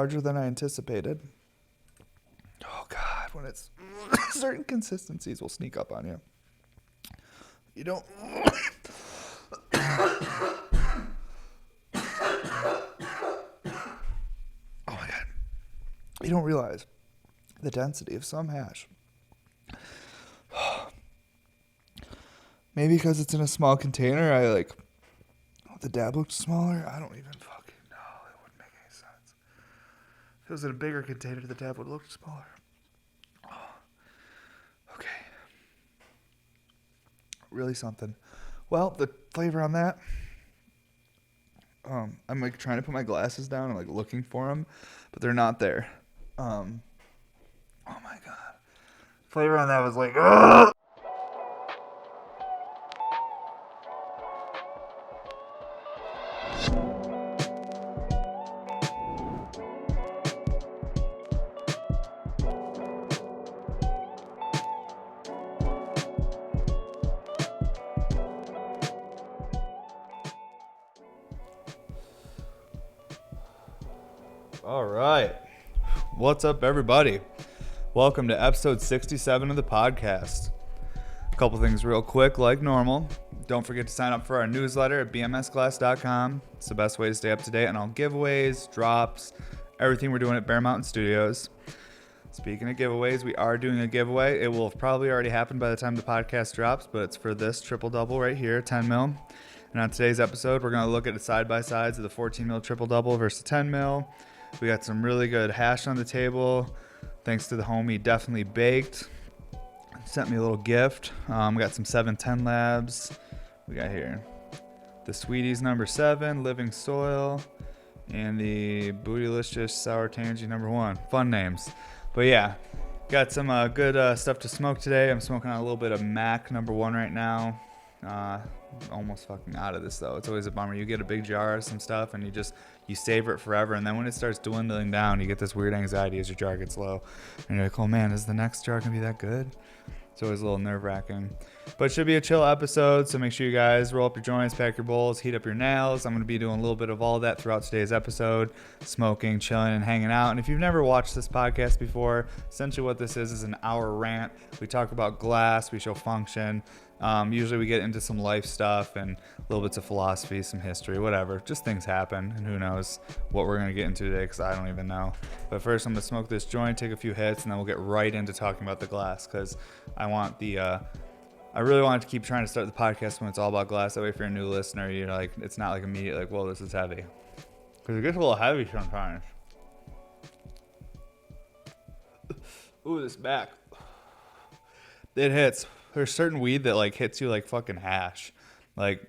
larger than I anticipated. Oh, God, when it's certain consistencies will sneak up on you. You don't... Oh, my God. You don't realize the density of some hash. Maybe because it's in a small container, the dab looked smaller. I don't even fucking know. It wouldn't make any sense. If it was in a bigger container, the dab would look smaller. Oh, okay. Really something. Well, the flavor on that, I'm like trying to put my glasses down. I'm like looking for them, but they're not there. Oh my God. Flavor on that was like, ugh! All right. What's up, everybody? Welcome to episode 67 of the podcast. A couple things real quick, like normal. Don't forget to sign up for our newsletter at bmsglass.com. It's the best way to stay up to date on all giveaways, drops, everything we're doing at Bear Mountain Studios. Speaking of giveaways, we are doing a giveaway. It will have probably already happened by the time the podcast drops, but it's for this triple-double right here, 10 mil. And on today's episode, we're going to look at the side-by-sides of the 14 mil triple-double versus 10 mil. We got some really good hash on the table. Thanks to the homie Definitely Baked. Sent me a little gift. We got some 710 Labs. We got here the Sweeties number 7, Living Soil, and the Bootylicious Sour Tangy number 1. Fun names. But yeah, got some good stuff to smoke today. I'm smoking on a little bit of Mac number 1 right now. Almost fucking out of this though. It's always a bummer. You get a big jar of some stuff and you savor it forever, and then when it starts dwindling down, you get this weird anxiety as your jar gets low, and you're like, oh man, is the next jar gonna be that good? It's always a little nerve-wracking, but it should be a chill episode. So make sure you guys roll up your joints, pack your bowls, heat up your nails. I'm going to be doing a little bit of all of that throughout today's episode, smoking, chilling, and hanging out. And if you've never watched this podcast before, essentially what this is an hour rant. We talk about glass, we show function. Usually we get into some life stuff and little bits of philosophy, some history, whatever. Just things happen, and who knows what we're going to get into today, because I don't even know. But first I'm going to smoke this joint, take a few hits, and then we'll get right into talking about the glass, because I really wanted to keep trying to start the podcast when it's all about glass. That way if you're a new listener, you're like, it's not like immediate, like, whoa, this is heavy. Because it gets a little heavy sometimes. Ooh, this back. It hits. There's certain weed that like hits you like fucking hash. Like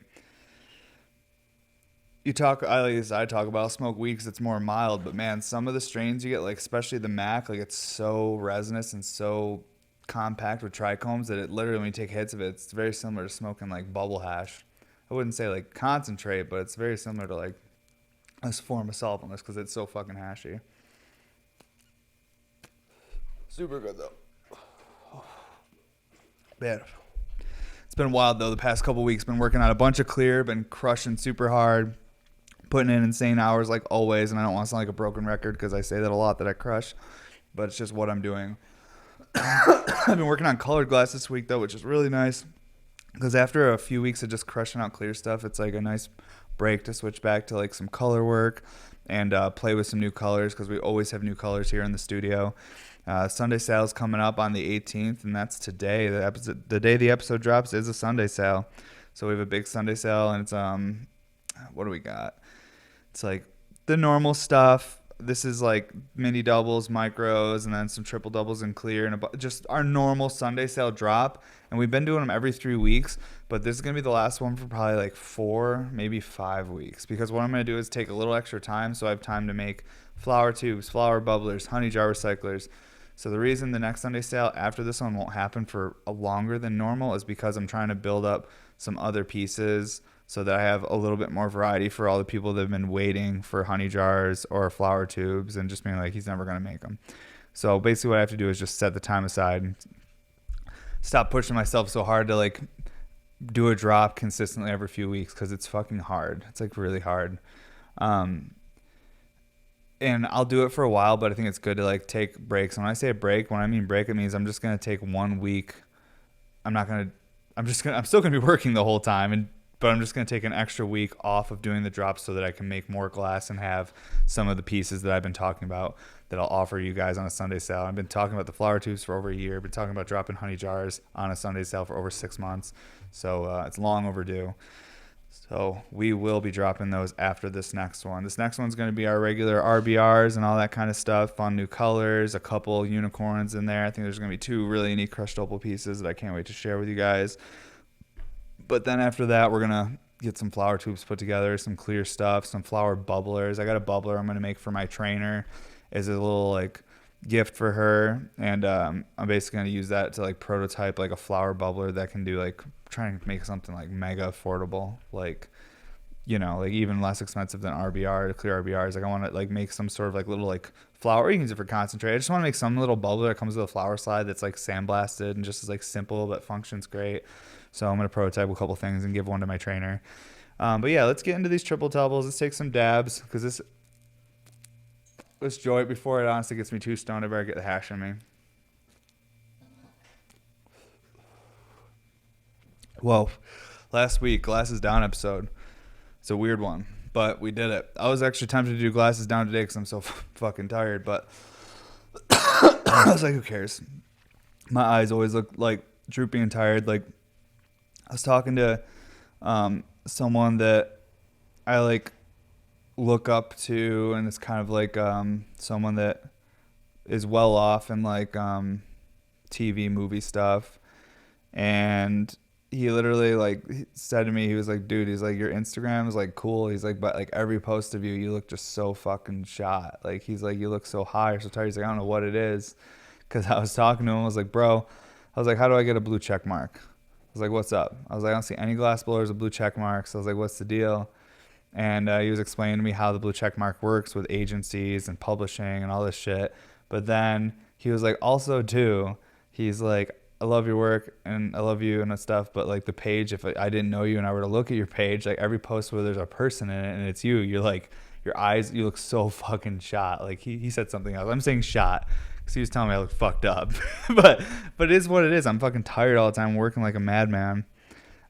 I talk about, I'll smoke weed because it's more mild, but man, some of the strains you get, like especially the Mac, like it's so resinous and so compact with trichomes that it literally, when you take hits of it, it's very similar to smoking like bubble hash. I wouldn't say like concentrate, but it's very similar to like this form of solventless because it's so fucking hashy. Super good though. Man, it's been wild though. The past couple weeks, been working on a bunch of clear, been crushing super hard, putting in insane hours like always. And I don't want to sound like a broken record because I say that a lot, that I crush, but it's just what I'm doing. I've been working on colored glass this week though, which is really nice because after a few weeks of just crushing out clear stuff, it's like a nice break to switch back to like some color work and play with some new colors because we always have new colors here in the studio. Sunday sale's coming up on the 18th, and that's today. The day the episode drops is a Sunday sale. So we have a big Sunday sale, and it's what do we got? It's like the normal stuff. This is like mini doubles, micros, and then some triple doubles in clear, and just our normal Sunday sale drop. And we've been doing them every 3 weeks, but this is gonna be the last one for probably like 4, maybe 5 weeks. Because what I'm gonna do is take a little extra time, so I have time to make flower tubes, flower bubblers, honey jar recyclers. So the reason the next Sunday sale after this one won't happen for a longer than normal is because I'm trying to build up some other pieces so that I have a little bit more variety for all the people that have been waiting for honey jars or flower tubes and just being like, he's never going to make them. So basically what I have to do is just set the time aside and stop pushing myself so hard to like do a drop consistently every few weeks because it's fucking hard. It's like really hard. and I'll do it for a while, but I think it's good to like take breaks. When I say a break, when I mean break, it means I'm just going to take 1 week. I'm still going to be working the whole time, but I'm just going to take an extra week off of doing the drops so that I can make more glass and have some of the pieces that I've been talking about that I'll offer you guys on a Sunday sale. I've been talking about the flower tubes for over a year. I've been talking about dropping honey jars on a Sunday sale for over 6 months. So it's long overdue. So we will be dropping those after this next one. This next one's going to be our regular RBRs and all that kind of stuff. Fun new colors, a couple unicorns in there. I think there's going to be 2 really unique crushed opal pieces that I can't wait to share with you guys. But then after that, we're going to get some flower tubes put together, some clear stuff, some flower bubblers. I got a bubbler I'm going to make for my trainer as a little like gift for her. And I'm basically going to use that to like prototype like a flower bubbler that can do like trying to make something like mega affordable, like, you know, like even less expensive than RBR, clear RBRs. Like I want to like make some sort of like little like flower. You can use it for concentrate. I just want to make some little bubbler that comes with a flower slide that's like sandblasted and just is like simple but functions great. So I'm going to prototype a couple things and give one to my trainer. But yeah, let's get into these triple doubles. Let's take some dabs because this joint before it honestly gets me too stoned. I better get the hash in me. Whoa. Last week, Glasses Down episode. It's a weird one, but we did it. I was actually tempted to do Glasses Down today because I'm so fucking tired, but I was like, who cares? My eyes always look like droopy and tired. Like, I was talking to someone that I like look up to, and it's kind of like someone that is well off in like TV movie stuff, and he literally like said to me, he was like, dude, he's like, your Instagram is like cool. He's like, but like every post of you look just so fucking shot. Like he's like, you look so high or so tired. He's like, I don't know what it is. Cause I was talking to him. I was like, bro, I was like, how do I get a blue check mark? I was like, what's up? I was like, I don't see any glass blowers with blue check marks. So I was like, what's the deal? And he was explaining to me how the blue check mark works with agencies and publishing and all this shit. But then he was like, also too, he's like, I love your work and I love you and stuff, but like the page, if I didn't know you and I were to look at your page, like every post where there's a person in it and it's you, you're like, your eyes, you look so fucking shot. Like he said something else. I'm saying shot because he was telling me I look fucked up, but it is what it is. I'm fucking tired all the time, working like a madman.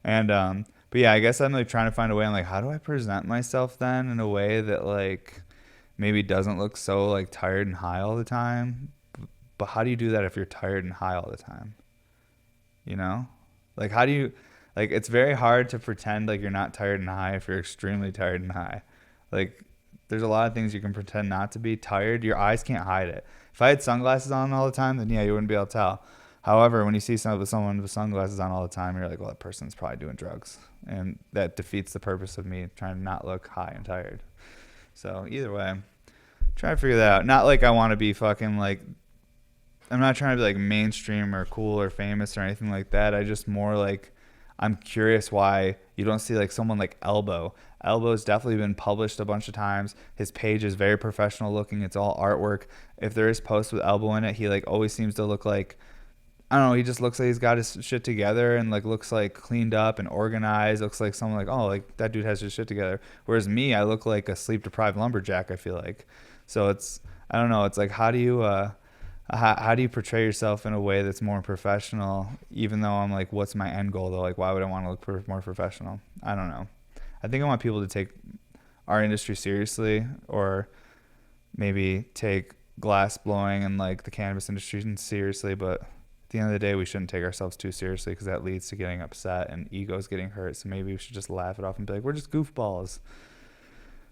And but yeah, I guess I'm like trying to find a way. I'm like, how do I present myself then in a way that like maybe doesn't look so like tired and high all the time? But how do you do that if you're tired and high all the time? You know, like how do you, like it's very hard to pretend like you're not tired and high if you're extremely tired and high. Like there's a lot of things you can pretend not to be tired. Your eyes can't hide it. If I had sunglasses on all the time, then yeah, you wouldn't be able to tell. However, when you see someone with sunglasses on all the time, you're like, well, that person's probably doing drugs. And that defeats the purpose of me trying to not look high and tired. So either way, try to figure that out. Not like I want to be fucking like, I'm not trying to be like mainstream or cool or famous or anything like that. I just more like, I'm curious why you don't see like someone like Elbow. Elbow's definitely been published a bunch of times. His page is very professional looking. It's all artwork. If there is posts with Elbow in it, he like always seems to look like, I don't know, he just looks like he's got his shit together and like looks like cleaned up and organized. Looks like someone like, oh, like that dude has his shit together. Whereas me, I look like a sleep deprived lumberjack, I feel like. So it's, I don't know, it's like how do you portray yourself in a way that's more professional, even though I'm like, what's my end goal though? Like, why would I want to look more professional? I don't know. I think I want people to take our industry seriously, or maybe take glass blowing and like the cannabis industry seriously. But at the end of the day, we shouldn't take ourselves too seriously because that leads to getting upset and egos getting hurt. So maybe we should just laugh it off and be like, we're just goofballs.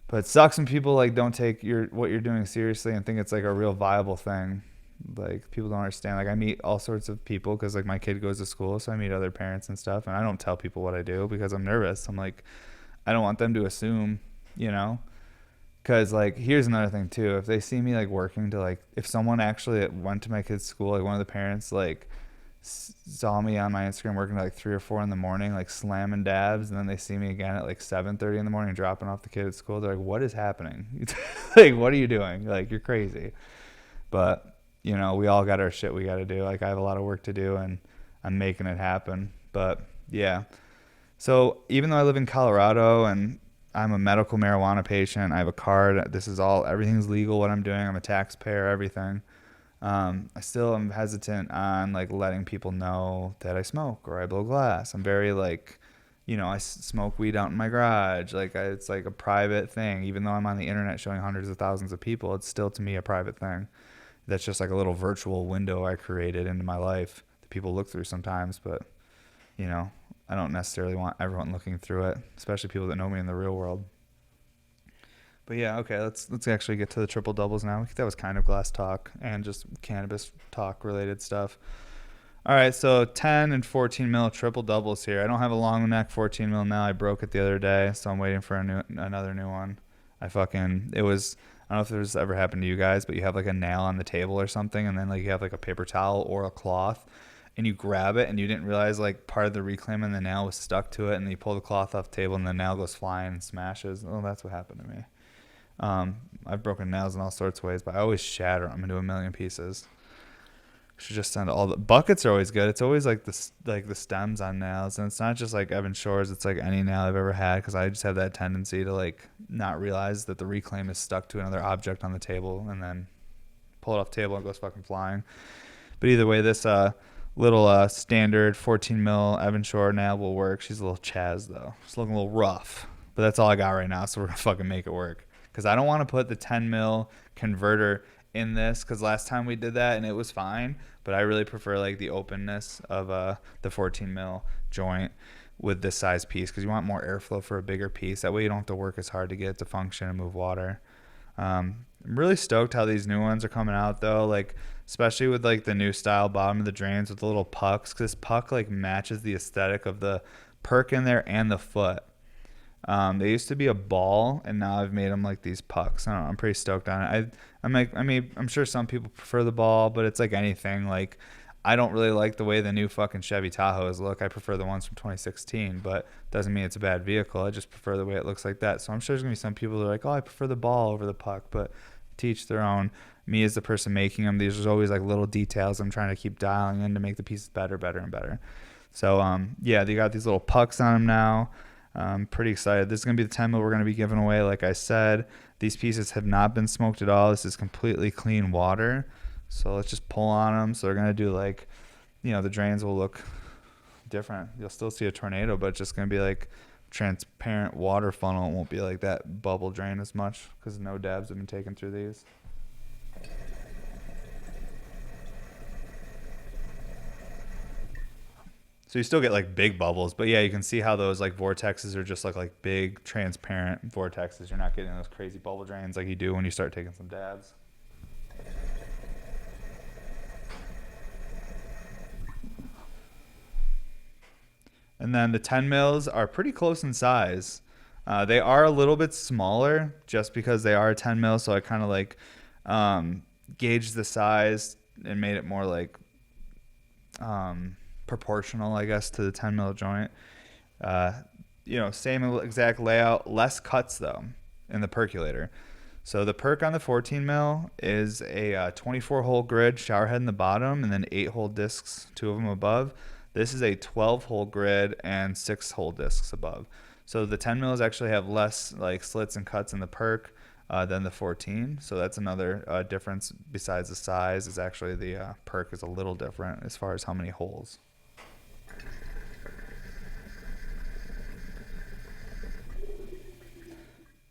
But it sucks when people like don't take what you're doing seriously and think it's like a real viable thing. Like people don't understand. Like I meet all sorts of people because like my kid goes to school, so I meet other parents and stuff, and I don't tell people what I do because I'm nervous. I'm like, I don't want them to assume, you know, because like here's another thing too. If they see me like working to like, if someone actually went to my kid's school, like one of the parents like saw me on my Instagram working at like 3 or 4 in the morning, like slamming dabs, and then they see me again at like 7:30 in the morning dropping off the kid at school, they're like, what is happening? Like, what are you doing? Like, you're crazy. But you know, we all got our shit we got to do. Like, I have a lot of work to do, and I'm making it happen. But, yeah. So, even though I live in Colorado, and I'm a medical marijuana patient. I have a card. This is everything's legal. What I'm doing. I'm a taxpayer. Everything. I still am hesitant on like letting people know that I smoke or I blow glass. I'm very like, I smoke weed out in my garage. Like it's like a private thing. Even though I'm on the internet showing hundreds of thousands of people, it's still to me a private thing. That's just like a little virtual window I created into my life that people look through sometimes. But I don't necessarily want everyone looking through it, especially people that know me in the real world. But yeah, okay, let's actually get to the triple doubles now. That was kind of glass talk and just cannabis talk related stuff. All right, so 10 and 14 mil triple doubles here. I don't have a long neck 14 mil now. I broke it the other day, so I'm waiting for another new one. It was, I don't know if this ever happened to you guys, but you have like a nail on the table or something, and then like you have like a paper towel or a cloth, and you grab it, and you didn't realize like part of the reclaim in the nail was stuck to it, and then you pull the cloth off the table, and the nail goes flying and smashes. Oh, that's what happened to me. I've broken nails in all sorts of ways, but I always shatter them into a million pieces. Should just send all the buckets are always good. It's always like the stems on nails, and it's not just like Evan Shores. It's like any nail I've ever had, because I just have that tendency to like not realize that the reclaim is stuck to another object on the table, and then pull it off the table and it goes fucking flying. But either way, this little standard 14 mil Evan Shore nail will work. She's a little Chaz though. She's looking a little rough, but that's all I got right now. So we're gonna fucking make it work. Because I don't want to put the 10 mil converter in this, because last time we did that and it was fine, but I really prefer like the openness of the 14 mil joint with this size piece, because you want more airflow for a bigger piece. That way you don't have to work as hard to get it to function and move water. I'm really stoked how these new ones are coming out though, like especially with like the new style bottom of the drains with the little pucks, because this puck like matches the aesthetic of the perk in there and the foot. They used to be a ball, and now I've made them like these pucks. I don't know, I'm pretty stoked on it. I'm sure some people prefer the ball, but it's like anything. Like, I don't really like the way the new fucking Chevy Tahoes look. I prefer the ones from 2016, but doesn't mean it's a bad vehicle. I just prefer the way it looks like that. So I'm sure there's gonna be some people that are like, oh, I prefer the ball over the puck, but teach their own. Me as the person making them, these are always like little details I'm trying to keep dialing in to make the pieces better and better. So yeah, they got these little pucks on them now. I'm pretty excited. This is going to be the 10 mil we're going to be giving away. Like I said, these pieces have not been smoked at all. This is completely clean water. So let's just pull on them. So they're going to do like, the drains will look different. You'll still see a tornado, but it's just going to be like transparent water funnel. It won't be like that bubble drain as much, because no dabs have been taken through these. So you still get like big bubbles, but yeah, you can see how those like vortexes are just like big transparent vortexes. You're not getting those crazy bubble drains like you do when you start taking some dabs. And then the 10 mils are pretty close in size. They are a little bit smaller just because they are 10 mil, so I kind of like gauged the size and made it more like proportional, I guess, to the 10 mil joint. Same exact layout, less cuts though in the percolator. So the perk on the 14 mil is a 24 hole grid, shower head in the bottom, and then 8 hole discs, 2 of them above. This is a 12 hole grid and 6 hole discs above. So the 10 mils actually have less like slits and cuts in the perk than the 14. So that's another difference besides the size, is actually the perk is a little different as far as how many holes.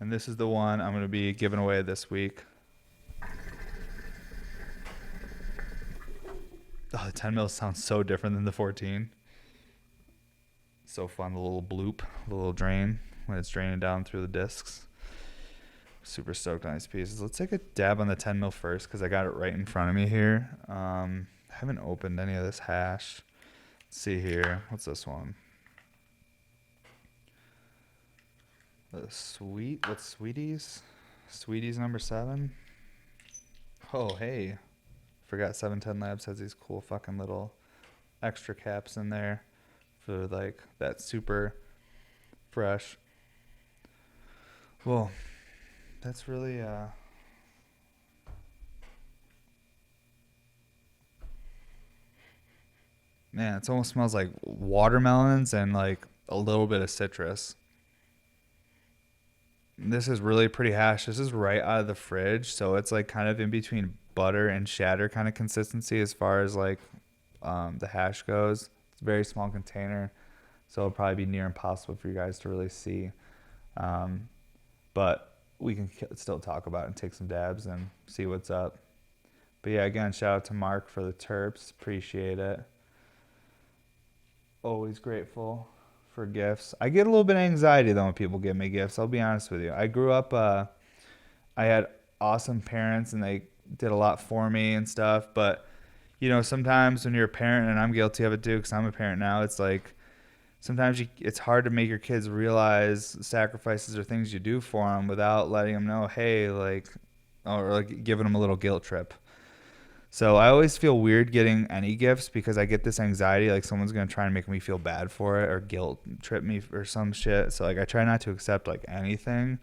And this is the one I'm going to be giving away this week. Oh, the 10 mil sounds so different than the 14. So fun, the little bloop, the little drain when it's draining down through the discs. Super stoked on these pieces. Let's take a dab on the 10 mil first, because I got it right in front of me here. I haven't opened any of this hash. Let's see here. What's this one? What's Sweeties? Sweeties number 7. Oh, hey. Forgot 710 Labs has these cool fucking little extra caps in there for like that super fresh. Well, that's really man, it almost smells like watermelons and like a little bit of citrus. This is really pretty hash. This is right out of the fridge, so it's like kind of in between butter and shatter kind of consistency as far as like the hash goes. It's a very small container, so it'll probably be near impossible for you guys to really see. But we can still talk about it and take some dabs and see what's up. But yeah, again, shout out to Mark for the terps. Appreciate it. Always grateful for gifts. I get a little bit of anxiety though when people give me gifts. I'll be honest with you. I grew up, I had awesome parents and they did a lot for me and stuff. But, you know, sometimes when you're a parent, and I'm guilty of it too because I'm a parent now, it's like sometimes it's hard to make your kids realize sacrifices or things you do for them without letting them know, hey, like, or like giving them a little guilt trip. So I always feel weird getting any gifts because I get this anxiety like someone's going to try and make me feel bad for it or guilt trip me or some shit. So like I try not to accept like anything.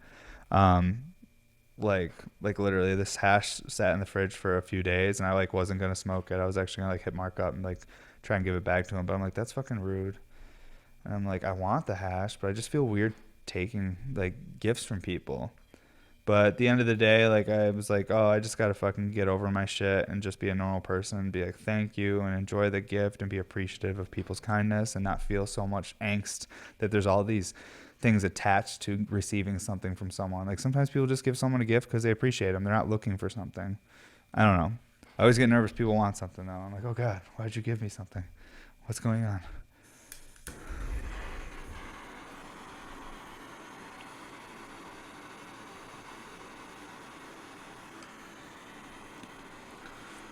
Like literally this hash sat in the fridge for a few days and I like wasn't going to smoke it. I was actually going to like hit Mark up and like try and give it back to him, but I'm like that's fucking rude. And I'm like I want the hash, but I just feel weird taking like gifts from people. But at the end of the day, like I was like, oh, I just gotta fucking get over my shit and just be a normal person and be like, thank you and enjoy the gift and be appreciative of people's kindness and not feel so much angst that there's all these things attached to receiving something from someone. Like sometimes people just give someone a gift because they appreciate them. They're not looking for something. I don't know. I always get nervous people want something though. I'm like, oh God, why'd you give me something? What's going on?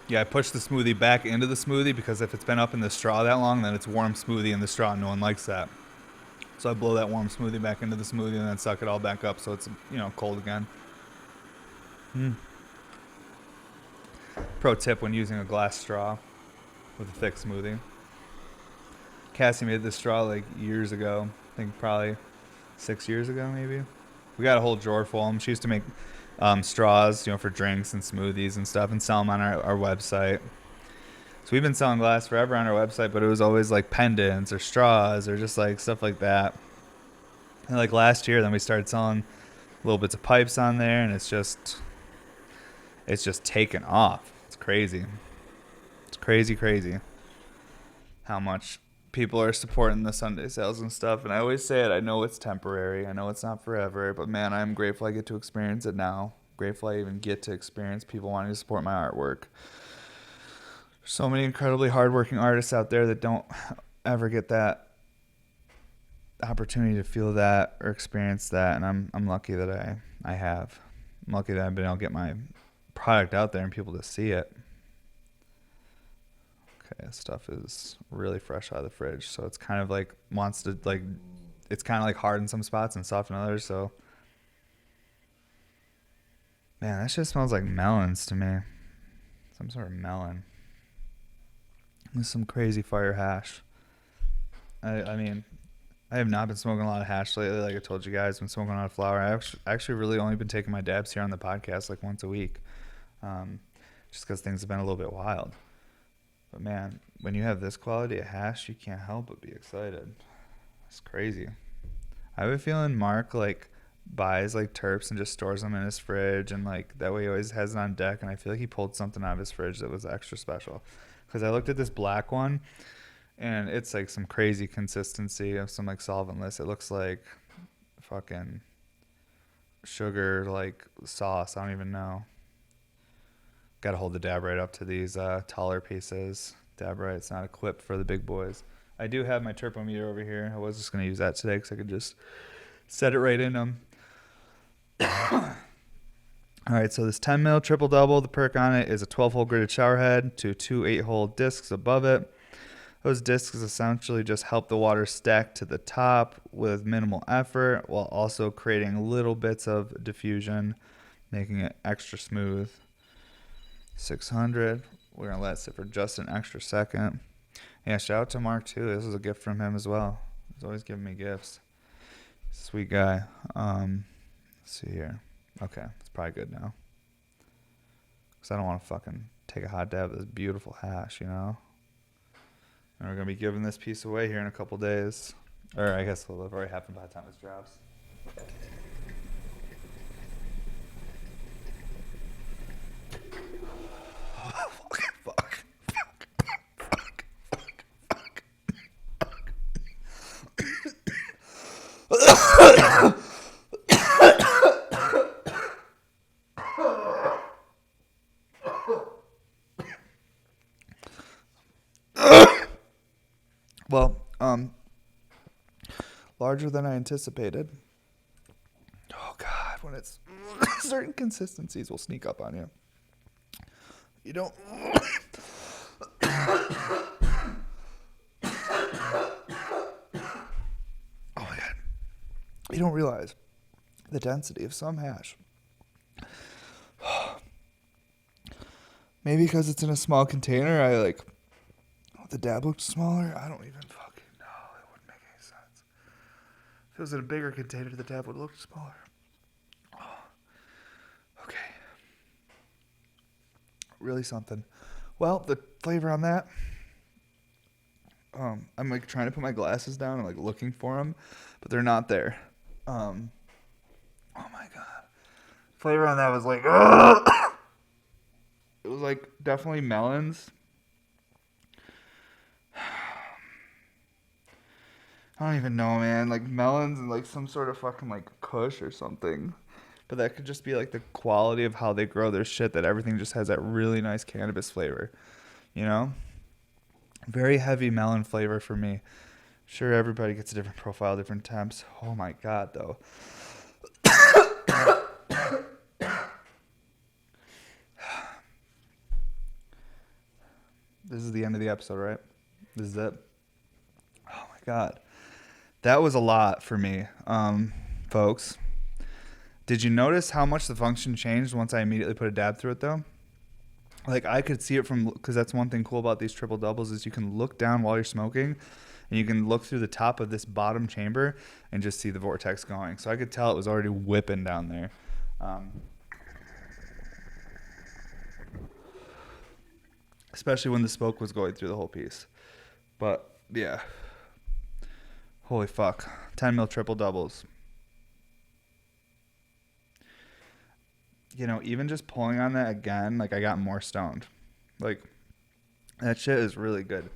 Yeah, I push the smoothie back into the smoothie because if it's been up in the straw that long, then it's warm smoothie in the straw. No one likes that. So I blow that warm smoothie back into the smoothie and then suck it all back up so it's, you know, cold again. Pro tip when using a glass straw with a thick smoothie. Cassie made this straw like years ago. I think probably 6 years ago maybe. We got a whole drawer full of them. She used to make straws, you know, for drinks and smoothies and stuff and sell them on our website. So we've been selling glass forever on our website, but it was always like pendants or straws or just like stuff like that. And like last year, then we started selling little bits of pipes on there, and it's just taken off. It's crazy. It's crazy how much people are supporting the Sunday sales and stuff. And I always say it, I know it's temporary. I know it's not forever, but man, I'm grateful I get to experience it now. Grateful I even get to experience people wanting to support my artwork. So many incredibly hardworking artists out there that don't ever get that opportunity to feel that or experience that, and I'm lucky that I have. I'm lucky that I've been able to get my product out there and people to see it. Okay, this stuff is really fresh out of the fridge, so it's kind of like wants to like, it's kind of like hard in some spots and soft in others. So, man, that shit smells like melons to me. Some sort of melon. With some crazy fire hash. I mean, I have not been smoking a lot of hash lately. Like I told you guys, I've been smoking a lot of flower. I actually really only been taking my dabs here on the podcast like once a week, just because things have been a little bit wild. But man, when you have this quality of hash, you can't help but be excited. It's crazy. I have a feeling Mark like buys like terps and just stores them in his fridge, and like that way he always has it on deck. And I feel like he pulled something out of his fridge that was extra special. Because I looked at this black one, and it's like some crazy consistency of some like solventless. It looks like fucking sugar like sauce. I don't even know. Got to hold the dab right up to these taller pieces. Dab right. It's not equipped for the big boys. I do have my turpometer over here. I was just going to use that today because I could just set it right in them. All right, so this 10 mil triple double, the perk on it is a 12-hole gridded shower head to two 8-hole discs above it. Those discs essentially just help the water stack to the top with minimal effort while also creating little bits of diffusion, making it extra smooth. 600. We're going to let it sit for just an extra second. Yeah, shout out to Mark, too. This is a gift from him as well. He's always giving me gifts. Sweet guy. Let's see here. Okay, it's probably good now. Because I don't want to fucking take a hot dab of this beautiful hash, you know? And we're going to be giving this piece away here in a couple days. Or I guess it'll have already happened by the time this drops. larger than I anticipated. Oh God, when it's certain consistencies will sneak up on you. You don't. Oh my God. You don't realize the density of some hash. Maybe because it's in a small container, the dab looked smaller. I don't even fucking know. It wouldn't make any sense. If it was in a bigger container, the dab would look smaller. Oh, okay. Really something. Well, the flavor on that. I'm like trying to put my glasses down and like looking for them, but they're not there. Oh my God. Flavor on that was like, it was like definitely melons. I don't even know, man. Like melons and like some sort of fucking like kush or something. But that could just be like the quality of how they grow their shit, that everything just has that really nice cannabis flavor. You know? Very heavy melon flavor for me. Sure, everybody gets a different profile, different temps. Oh my God, though. This is the end of the episode, right? This is it. Oh my God. That was a lot for me, folks. Did you notice how much the function changed once I immediately put a dab through it, though? Like, I could see it from, because that's one thing cool about these triple doubles is you can look down while you're smoking, and you can look through the top of this bottom chamber and just see the vortex going. So I could tell it was already whipping down there. Especially when the smoke was going through the whole piece. But, yeah. Holy fuck. 10 mil triple doubles. You know, even just pulling on that again, like I got more stoned. Like, that shit is really good.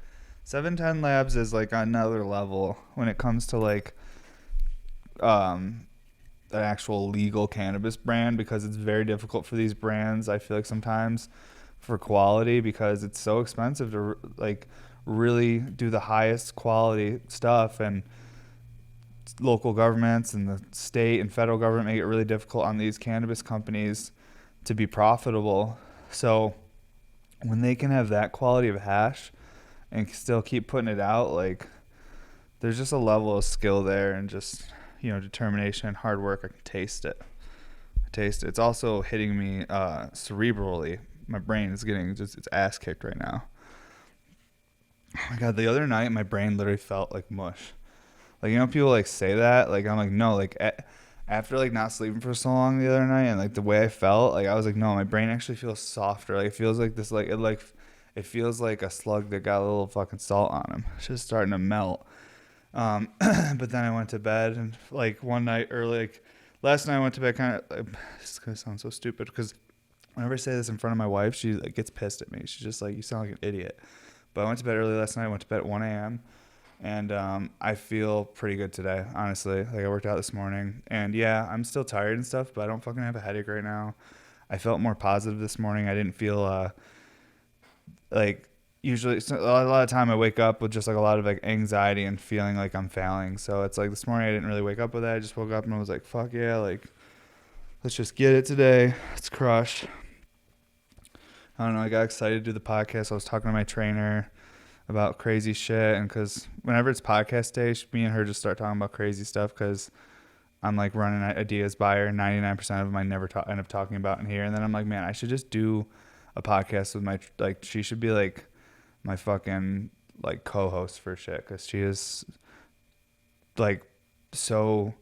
710 Labs is like another level when it comes to like an actual legal cannabis brand, because it's very difficult for these brands, I feel like sometimes, for quality, because it's so expensive to like really do the highest quality stuff, and local governments and the state and federal government make it really difficult on these cannabis companies to be profitable. So when they can have that quality of hash and still keep putting it out, like, there's just a level of skill there, and just, you know, determination and hard work. I can taste it. It's also hitting me cerebrally. My brain is getting just its ass kicked right now. Oh my God, the other night my brain literally felt like mush. Like, you know, people like say that, like, I'm like, no, like after like not sleeping for so long the other night, and like the way I felt, like I was like, no, my brain actually feels softer. Like, it feels like this, like it feels like a slug that got a little fucking salt on him. It's just starting to melt. But then I went to bed, and like one night early, like last night I went to bed kind of, this is gonna sound so stupid, because whenever I say this in front of my wife, she like gets pissed at me. She's just like, you sound like an idiot. But I went to bed early last night. I went to bed at 1 a.m. And I feel pretty good today, honestly. Like, I worked out this morning. And, yeah, I'm still tired and stuff, but I don't fucking have a headache right now. I felt more positive this morning. I didn't feel, like, usually a lot of time I wake up with just, like, a lot of, like, anxiety and feeling like I'm failing. So it's like this morning I didn't really wake up with that. I just woke up and I was like, fuck yeah, like, let's just get it today. Let's crush. I don't know. I got excited to do the podcast. I was talking to my trainer about crazy shit, and because whenever it's podcast day, me and her just start talking about crazy stuff, because I'm like running ideas by her. 99% of them I never end up talking about in here, and then I'm like, man, I should just do a podcast with my, like, she should be like my fucking like co-host for shit, because she is like so,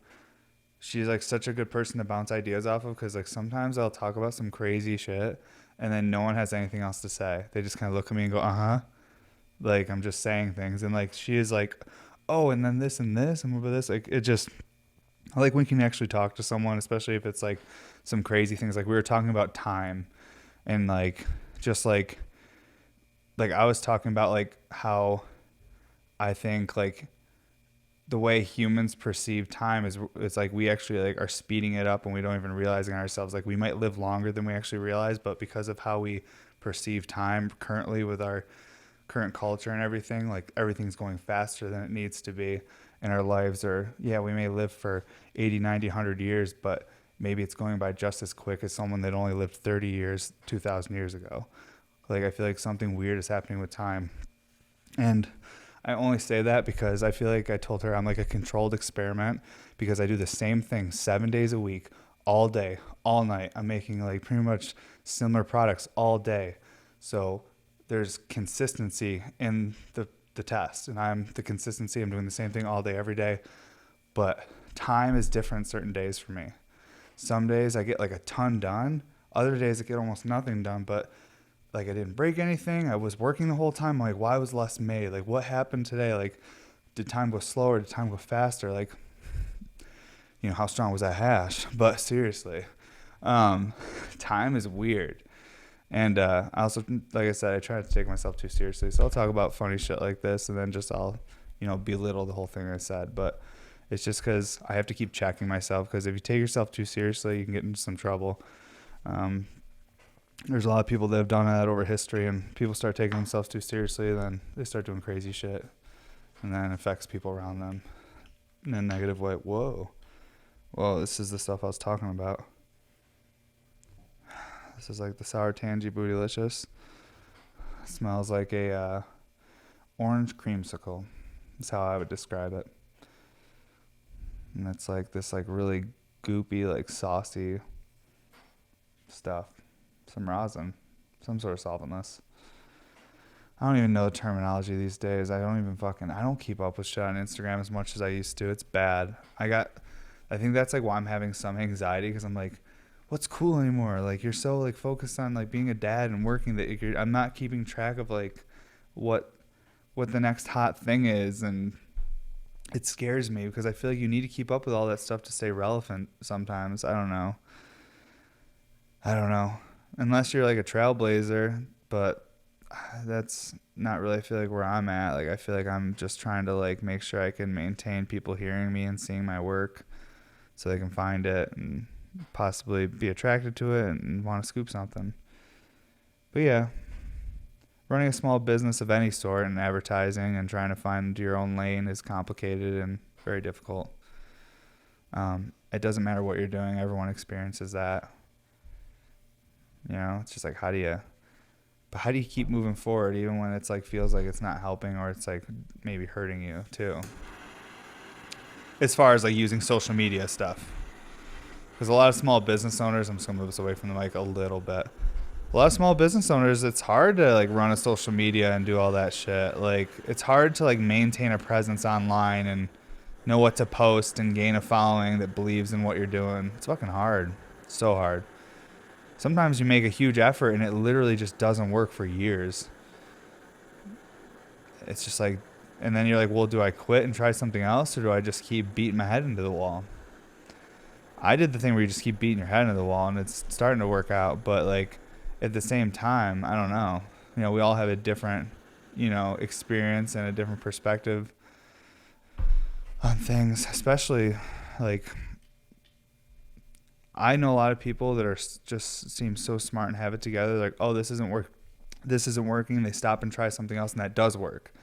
she's like such a good person to bounce ideas off of, because like sometimes I'll talk about some crazy shit and then no one has anything else to say. They just kind of look at me and go, uh-huh. Like, I'm just saying things. And, like, she is like, oh, and then this and this and this. Like, it just, I like when you can actually talk to someone, especially if it's, like, some crazy things. Like, we were talking about time and, like, just, like I was talking about, like, how I think, like, the way humans perceive time is, it's like we actually, like, are speeding it up and we don't even realize it ourselves. Like, we might live longer than we actually realize, but because of how we perceive time currently with our current culture and everything, like, everything's going faster than it needs to be. and our lives are, yeah, we may live for 80, 90, 100 years, but maybe it's going by just as quick as someone that only lived 30 years, 2,000 years ago. Like, I feel like something weird is happening with time. And I only say that because I feel like I told her I'm like a controlled experiment, because I do the same thing 7 days a week, all day, all night. I'm making like pretty much similar products all day. So there's consistency in the test, and I'm the consistency. I'm doing the same thing all day, every day. But time is different certain days for me. Some days I get like a ton done. Other days I get almost nothing done, but like I didn't break anything. I was working the whole time. Like, why was less made? Like, what happened today? Like, did time go slower? Did time go faster? Like, how strong was that hash? But seriously, time is weird. And I also, like I said, I try not to take myself too seriously. So I'll talk about funny shit like this, and then just I'll, belittle the whole thing I said. But it's just because I have to keep checking myself, because if you take yourself too seriously, you can get into some trouble. There's a lot of people that have done that over history, and people start taking themselves too seriously, then they start doing crazy shit, and then it affects people around them in a negative way. Whoa, this is the stuff I was talking about. This is like the Sour Tangy Bootylicious. Smells like a orange creamsicle. That's how I would describe it. And it's like this like really goopy, like saucy stuff. Some rosin. Some sort of solventless. I don't even know the terminology these days. I don't keep up with shit on Instagram as much as I used to. It's bad. I think that's like why I'm having some anxiety, because I'm like, what's cool anymore? Like, you're so like focused on like being a dad and working that I'm not keeping track of like what the next hot thing is, and it scares me because I feel like you need to keep up with all that stuff to stay relevant sometimes. I don't know. Unless you're like a trailblazer, but that's not really, I feel like, where I'm at. Like, I feel like I'm just trying to like make sure I can maintain people hearing me and seeing my work so they can find it and possibly be attracted to it and want to scoop something. But yeah, running a small business of any sort and advertising and trying to find your own lane is complicated and very difficult. It doesn't matter what you're doing. Everyone experiences that. It's just like, how do you keep moving forward even when it's like feels like it's not helping, or it's like maybe hurting you too, as far as like using social media stuff? Because a lot of small business owners, I'm just going to move this away from the mic a little bit. A lot of small business owners, it's hard to like run a social media and do all that shit. Like, it's hard to like maintain a presence online and know what to post and gain a following that believes in what you're doing. It's fucking hard. It's so hard. Sometimes you make a huge effort and it literally just doesn't work for years. It's just like, and then you're like, well, do I quit and try something else, or do I just keep beating my head into the wall? I did the thing where you just keep beating your head into the wall, and it's starting to work out. But like, at the same time, I don't know. We all have a different, experience and a different perspective on things. Especially, like, I know a lot of people that are just seem so smart and have it together. Like, oh, this isn't working. They stop and try something else, and that does work.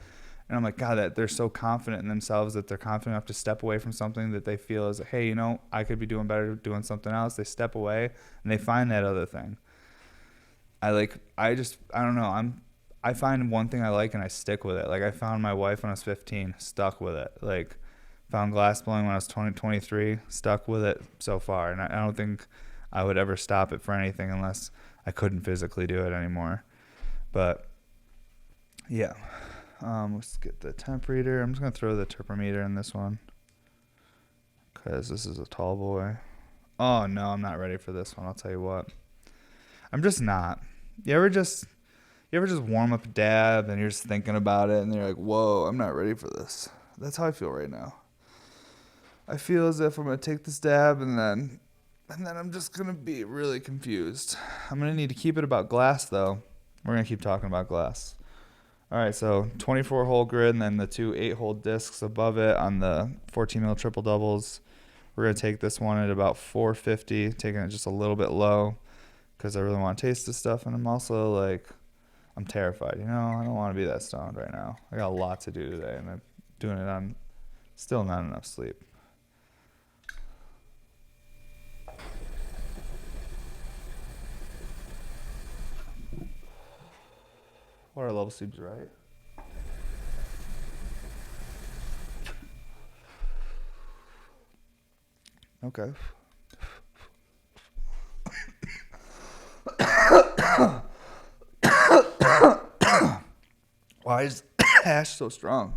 And I'm like, God, that they're so confident in themselves that they're confident enough to step away from something that they feel is, hey, I could be doing better doing something else. They step away and they find that other thing. I don't know. I find one thing I like and I stick with it. Like, I found my wife when I was 15, stuck with it. Like, found glass blowing when I was 23, stuck with it so far. And I don't think I would ever stop it for anything unless I couldn't physically do it anymore. But yeah. Let's get the temp reader. I'm just going to throw the terpometer in this one, because this is a tall boy. Oh, no, I'm not ready for this one. I'll tell you what. I'm just not. You ever just warm up a dab and you're just thinking about it and you're like, whoa, I'm not ready for this. That's how I feel right now. I feel as if I'm going to take this dab and then I'm just going to be really confused. I'm going to need to keep it about glass, though. We're going to keep talking about glass. All right, so 24-hole grid and then the 2 8-hole discs above it on the 14-mil triple doubles. We're going to take this one at about 450, taking it just a little bit low because I really want to taste this stuff. And I'm also like, I'm terrified. I don't want to be that stoned right now. I got a lot to do today, and I'm doing it on Still not enough sleep. Water level seems right. Okay. Why is hash so strong?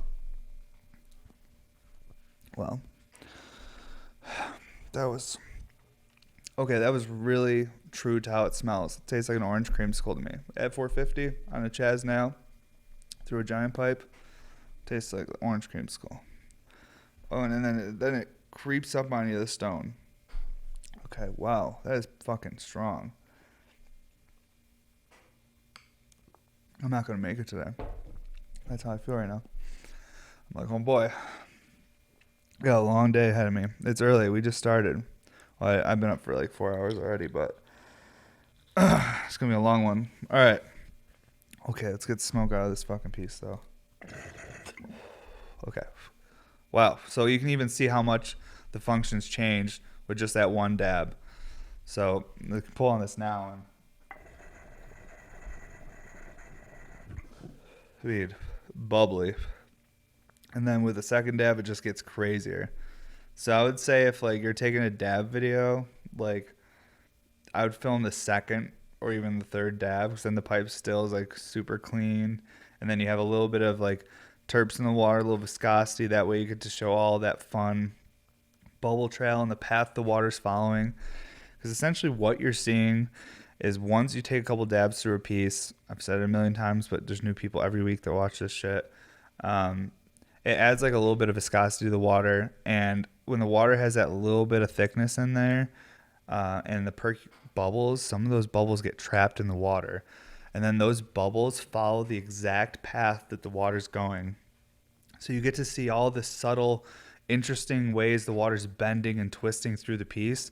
Well, that was really true to how it smells. It tastes like an orange creamsicle to me. At 450 on a Chaz now, through a giant pipe, tastes like orange creamsicle. Oh, and then it creeps up on you, the stone. Okay, wow, that is fucking strong. I'm not gonna make it today. That's how I feel right now. I'm like, oh boy, got a long day ahead of me. It's early. We just started. Well, I've been up for like 4 hours already, but it's gonna be a long one. All right. Okay, let's get the smoke out of this fucking piece, though. Okay. Wow. So you can even see how much the functions changed with just that one dab. So we can pull on this now and weed, bubbly. And then with the second dab, it just gets crazier. So I would say if like you're taking a dab video, like I would film the second or even the third dab, because then the pipe still is like super clean, and then you have a little bit of like terps in the water, a little viscosity. That way you get to show all that fun bubble trail and the path the water's following. Because essentially what you're seeing is once you take a couple dabs through a piece, I've said it a million times, but there's new people every week that watch this shit. It adds like a little bit of viscosity to the water, and when the water has that little bit of thickness in there, and the bubbles, some of those bubbles get trapped in the water, and then those bubbles follow the exact path that the water's going. So you get to see all the subtle, interesting ways the water's bending and twisting through the piece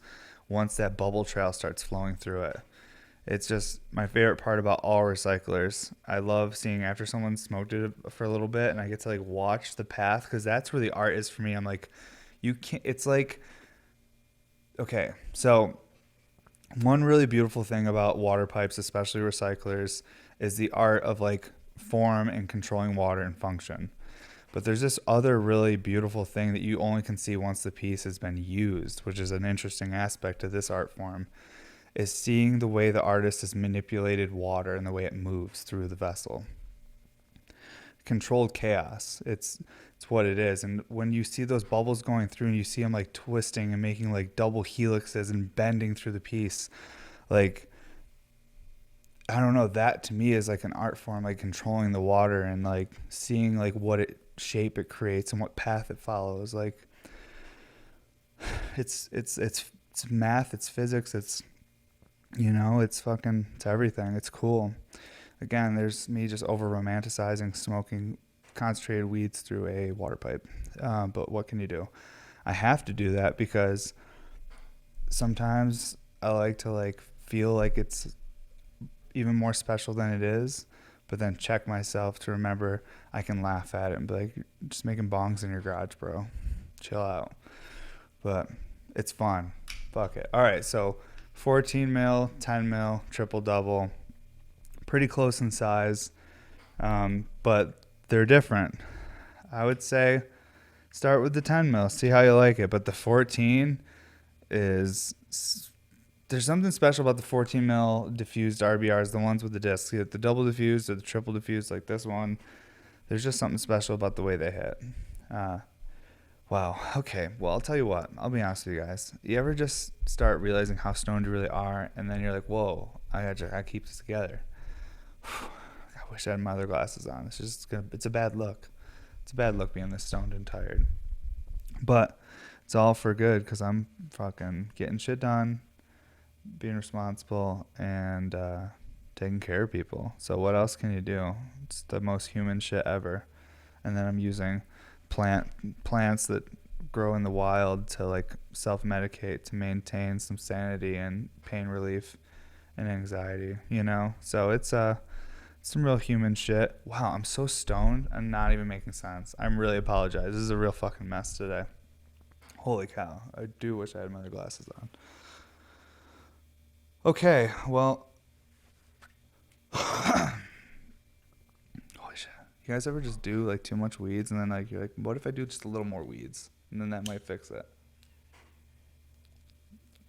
once that bubble trail starts flowing through it. It's just my favorite part about all recyclers. I love seeing after someone smoked it for a little bit and I get to like watch the path, because that's where the art is for me. I'm like, you can't, it's like, okay, so one really beautiful thing about water pipes, especially recyclers, is the art of like form and controlling water and function. But there's this other really beautiful thing that you only can see once the piece has been used, which is an interesting aspect of this art form, is seeing the way the artist has manipulated water and the way it moves through the vessel. Controlled chaos. It's what it is. And when you see those bubbles going through and you see them like twisting and making like double helixes and bending through the piece, like, I don't know, that to me is like an art form, like controlling the water and like seeing like what shape it creates and what path it follows. Like it's math, it's physics, it's, you know, it's everything. It's cool. Again, there's me just over romanticizing smoking concentrated weeds through a water pipe. But what can you do? I have to do that because sometimes I like to like feel like it's even more special than it is, but then check myself to remember I can laugh at it and be like, just making bongs in your garage, bro. Chill out. But it's fun. Fuck it. All right, so 14 mil, 10 mil, triple double, pretty close in size, but they're different. I would say start with the 10 mil, see how you like it. But the 14 is, there's something special about the 14 mil diffused RBRs, the ones with the discs, the double diffused or the triple diffused like this one. There's just something special about the way they hit. Wow. Okay. Well, I'll tell you what. I'll be honest with you guys. You ever just start realizing how stoned you really are, and then you're like, "Whoa, I gotta keep this together." I wish I had my other glasses on. It's a bad look. It's a bad look being this stoned and tired. But it's all for good because I'm fucking getting shit done, being responsible, and taking care of people. So what else can you do? It's the most human shit ever. And then I'm using plants that grow in the wild to like self-medicate to maintain some sanity and pain relief and anxiety, you know? So it's Some real human shit. Wow, I'm so stoned and not even making sense. I'm really apologize. This is a real fucking mess today. Holy cow. I do wish I had my other glasses on. Okay, well. Holy shit. You guys ever just do like too much weeds and then like you're like, what if I do just a little more weeds? And then that might fix it.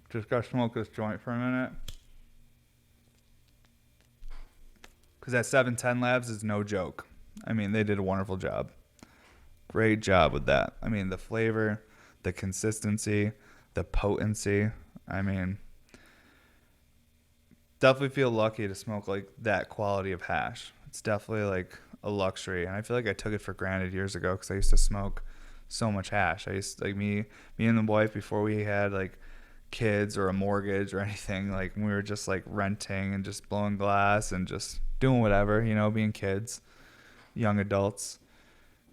Just gotta smoke this joint for a minute. Because that 710 Labs is no joke. I mean, they did a wonderful job. Great job with that. I mean, the flavor, the consistency, the potency. I mean, definitely feel lucky to smoke like that quality of hash. It's definitely like a luxury. And I feel like I took it for granted years ago because I used to smoke so much hash. I used to, like me and the wife, before we had like kids or a mortgage or anything, like we were just like renting and just blowing glass and just doing whatever, you know, being kids, young adults.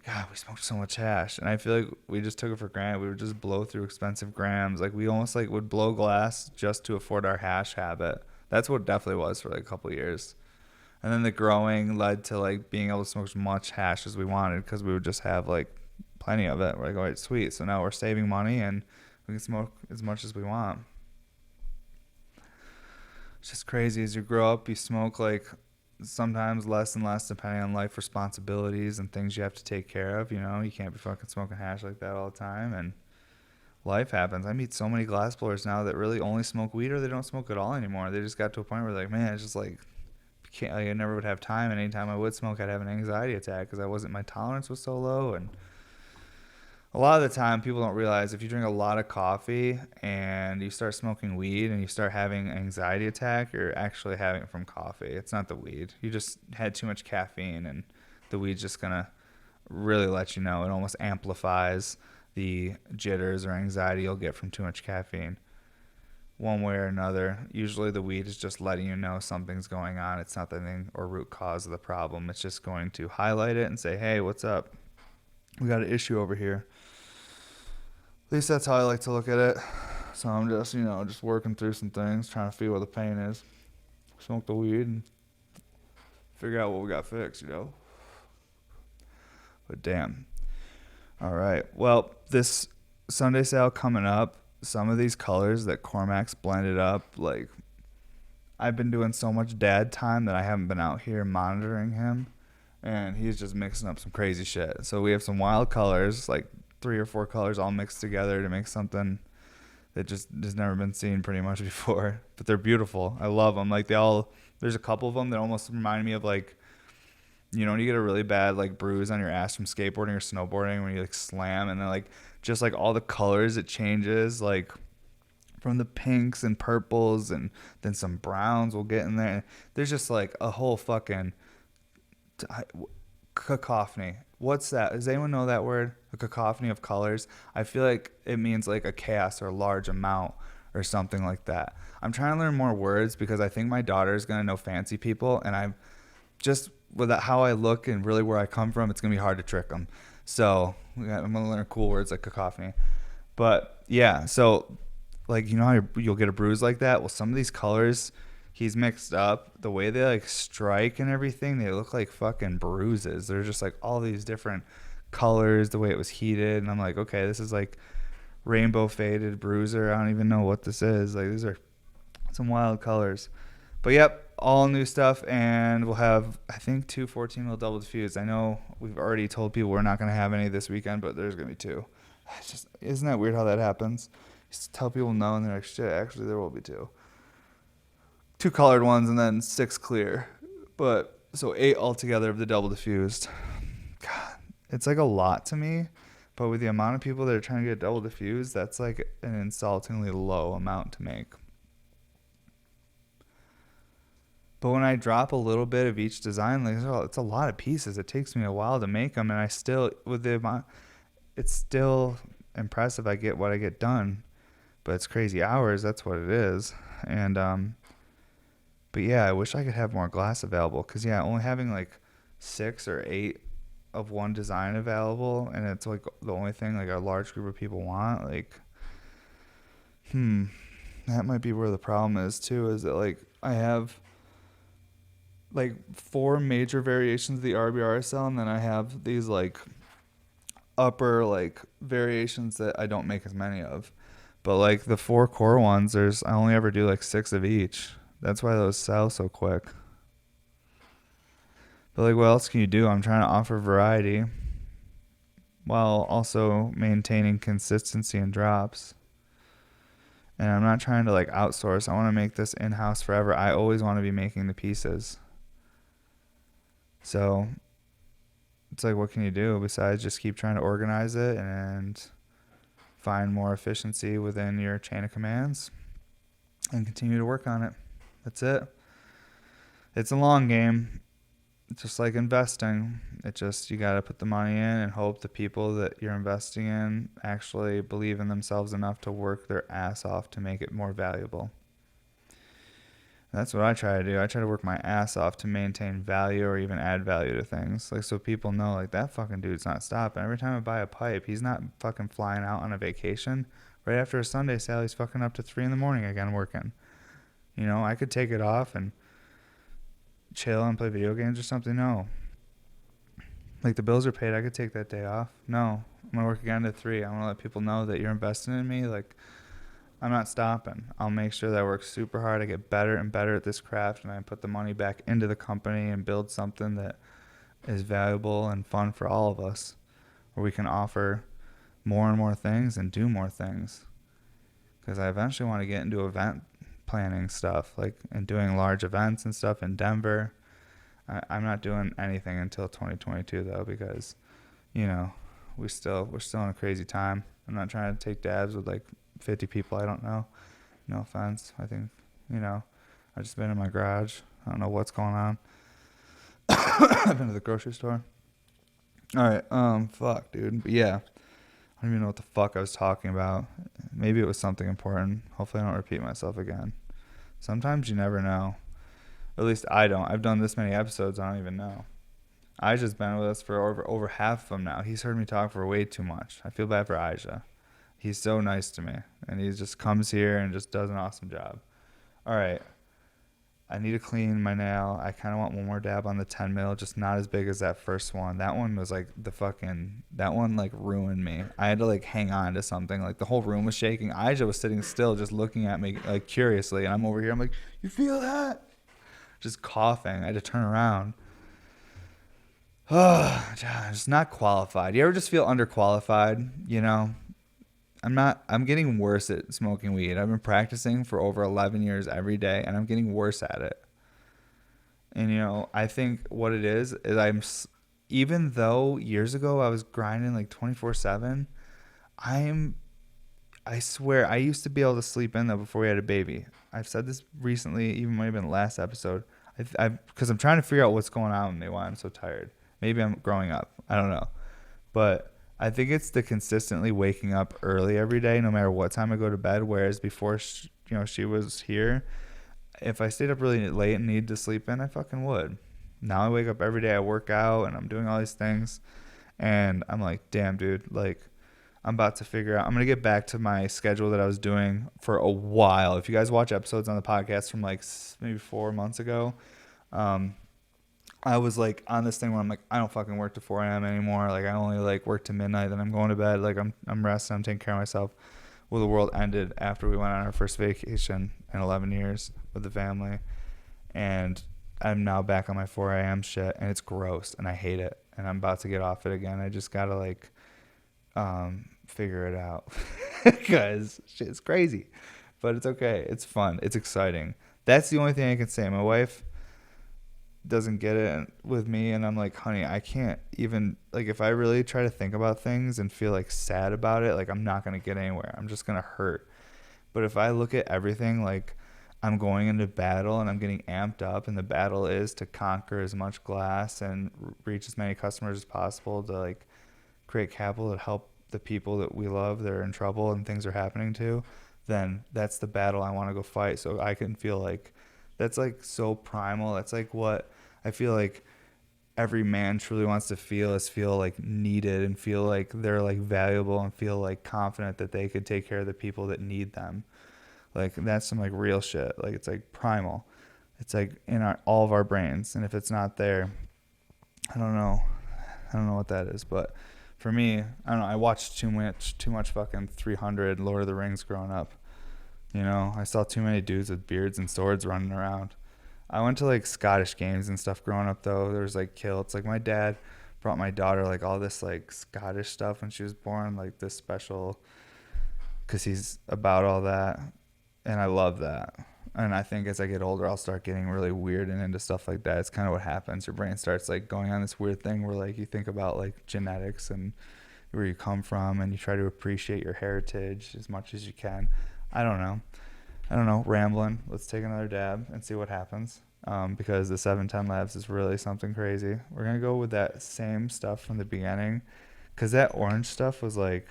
God, we smoked so much hash, and I feel like we just took it for granted. We would just blow through expensive grams. Like we almost like would blow glass just to afford our hash habit. That's what it definitely was for like a couple of years. And then the growing led to like being able to smoke as much hash as we wanted because we would just have like plenty of it. We're like, all right, sweet. So now we're saving money and we can smoke as much as we want. It's just crazy. As you grow up, you smoke like sometimes less and less depending on life responsibilities and things you have to take care of. You know, you can't be fucking smoking hash like that all the time. And life happens. I meet so many glass blowers now that really only smoke weed or they don't smoke at all anymore. They just got to a point where they're like, man, it's just like, can't, like, I never would have time. And anytime I would smoke, I'd have an anxiety attack because my tolerance was so low. And a lot of the time people don't realize if you drink a lot of coffee and you start smoking weed and you start having an anxiety attack, you're actually having it from coffee. It's not the weed. You just had too much caffeine and the weed's just going to really let you know. It almost amplifies the jitters or anxiety you'll get from too much caffeine. One way or another, usually the weed is just letting you know something's going on. It's not the thing or root cause of the problem. It's just going to highlight it and say, hey, what's up? We got an issue over here. At least that's how I like to look at it. So I'm just, just working through some things, trying to feel where the pain is. Smoke the weed and figure out what we got fixed, But damn. All right. Well, this Sunday sale coming up, some of these colors that Cormac's blended up, like, I've been doing so much dad time that I haven't been out here monitoring him, and he's just mixing up some crazy shit. So we have some wild colors, like 3 or 4 colors all mixed together to make something that just has never been seen pretty much before. But they're beautiful. I love them. Like there's a couple of them that almost remind me of like, when you get a really bad like bruise on your ass from skateboarding or snowboarding when you like slam, and then like just like all the colors it changes, like from the pinks and purples and then some browns will get in there. There's just like a whole fucking cacophony. What's that? Does anyone know that word? A cacophony of colors? I feel like it means like a chaos or a large amount or something like that. I'm trying to learn more words because I think my daughter is going to know fancy people, and I'm just with how I look and really where I come from, it's going to be hard to trick them. So I'm going to learn cool words like cacophony. But yeah, so like, how you'll get a bruise like that? Well, some of these colors he's mixed up, the way they like strike and everything, they look like fucking bruises. They're just like all these different colors, the way it was heated. And I'm like, okay, this is like rainbow faded bruiser. I don't even know what this is. Like, these are some wild colors. But yep, all new stuff. And we'll have, I think, 2 14-mil double diffused. I know we've already told people we're not going to have any this weekend, but there's going to be 2. It's just, isn't that weird how that happens? You just tell people no, and they're like, shit, actually, there will be 2. 2 colored ones and then 6 clear. But so 8 altogether of the double diffused. God, it's like a lot to me. But with the amount of people that are trying to get double diffused, that's like an insultingly low amount to make. But when I drop a little bit of each design, like, it's a lot of pieces. It takes me a while to make them, and I still, with the amount, it's still impressive I get what I get done. But it's crazy hours, that's what it is. And but yeah, I wish I could have more glass available, because only having like 6 or 8 of one design available, and it's like the only thing like a large group of people want, like that might be where the problem is too, is that like I have like 4 major variations of the RBRSL, and then I have these like upper like variations that I don't make as many of. But like the 4 core ones, I only ever do like 6 of each. That's why those sell so quick. But like, what else can you do? I'm trying to offer variety while also maintaining consistency in drops. And I'm not trying to like outsource. I want to make this in-house forever. I always want to be making the pieces. So it's like, what can you do besides just keep trying to organize it and find more efficiency within your chain of commands and continue to work on it. That's it. It's a long game. It's just like investing. You got to put the money in and hope the people that you're investing in actually believe in themselves enough to work their ass off to make it more valuable. That's what I try to do. I try to work my ass off to maintain value or even add value to things. Like, so people know, like, that fucking dude's not stopping. Every time I buy a pipe, he's not fucking flying out on a vacation. Right after a Sunday sale, he's fucking up to 3 in the morning again working. You know, I could take it off and chill and play video games or something. No. Like, the bills are paid. I could take that day off. No. I'm going to work again to 3. I want to let people know that you're investing in me. Like, I'm not stopping. I'll make sure that I work super hard. I get better and better at this craft, and I put the money back into the company and build something that is valuable and fun for all of us, where we can offer more and more things and do more things. Because I eventually want to get into event planning stuff, like, and doing large events and stuff in Denver. I'm not doing anything until 2022 though, because, you know, we're still in a crazy time. I'm not trying to take dabs with like 50 people I don't know. No offense. I think, you know, I've just been in my garage. I don't know what's going on. I've been to the grocery store. All right. Fuck, dude. But yeah, I don't even know what the fuck I was talking about. Maybe it was something important. Hopefully I don't repeat myself again. Sometimes you never know. At least I don't. I've done this many episodes, I don't even know. Aisha's been with us for over half of them now. He's heard me talk for way too much. I feel bad for Aisha. He's so nice to me, and he just comes here and just does an awesome job. All right. I need to clean my nail. I kind of want one more dab on the 10 mil, just not as big as that first one. That one was like that one like ruined me. I had to like hang on to something. Like the whole room was shaking. Aisha was sitting still just looking at me like curiously, and I'm over here. I'm like, you feel that? Just coughing. I had to turn around. Oh, just not qualified. You ever just feel underqualified, you know? I'm getting worse at smoking weed. I've been practicing for over 11 years every day, and I'm getting worse at it. And, you know, I think what it is even though years ago I was grinding like 24/7, I swear, I used to be able to sleep in though before we had a baby. I've said this recently, even might have been the last episode. Because I'm trying to figure out what's going on with me, why I'm so tired. Maybe I'm growing up. I don't know. But I think it's the consistently waking up early every day, no matter what time I go to bed. Whereas before, she was here, if I stayed up really late and needed to sleep in, I fucking would. Now I wake up every day, I work out, and I'm doing all these things. And I'm like, damn, dude, like, I'm about to figure out. I'm going to get back to my schedule that I was doing for a while. If you guys watch episodes on the podcast from like maybe 4 months ago, I was like on this thing where I'm like, I don't fucking work to 4 a.m. anymore. Like I only like work to midnight, then I'm going to bed. Like I'm resting, I'm taking care of myself. Well, the world ended after we went on our first vacation in 11 years with the family. And I'm now back on my 4 a.m. shit, and it's gross, and I hate it. And I'm about to get off it again. I just got to like figure it out because shit's crazy, but it's okay. It's fun. It's exciting. That's the only thing I can say. My wife doesn't get it with me, and I'm like, honey, I can't even, like, if I really try to think about things and feel like sad about it, like I'm not going to get anywhere. I'm just going to hurt. But if I look at everything like I'm going into battle and I'm getting amped up, and the battle is to conquer as much glass and reach as many customers as possible to like create capital to help the people that we love that are in trouble and things are happening to, then that's the battle I want to go fight. So I can feel like that's like so primal. That's like what I feel like every man truly wants to feel, is feel like needed and feel like they're like valuable and feel like confident that they could take care of the people that need them. Like that's some like real shit. Like it's like primal. It's like in all of our brains, and if it's not there, I don't know. I don't know what that is, but for me, I don't know. I watched too much fucking 300 Lord of the Rings growing up. You know, I saw too many dudes with beards and swords running around. I went to like Scottish games and stuff growing up though. There was like kilts. Like my dad brought my daughter like all this like Scottish stuff when she was born, like this special, because he's about all that, and I love that. And I think as I get older, I'll start getting really weird and into stuff like that. It's kind of what happens. Your brain starts like going on this weird thing where like you think about like genetics and where you come from, and you try to appreciate your heritage as much as you can. I don't know. Rambling. Let's take another dab and see what happens. Because the 710 Labs is really something crazy. We're gonna go with that same stuff from the beginning, because that orange stuff was like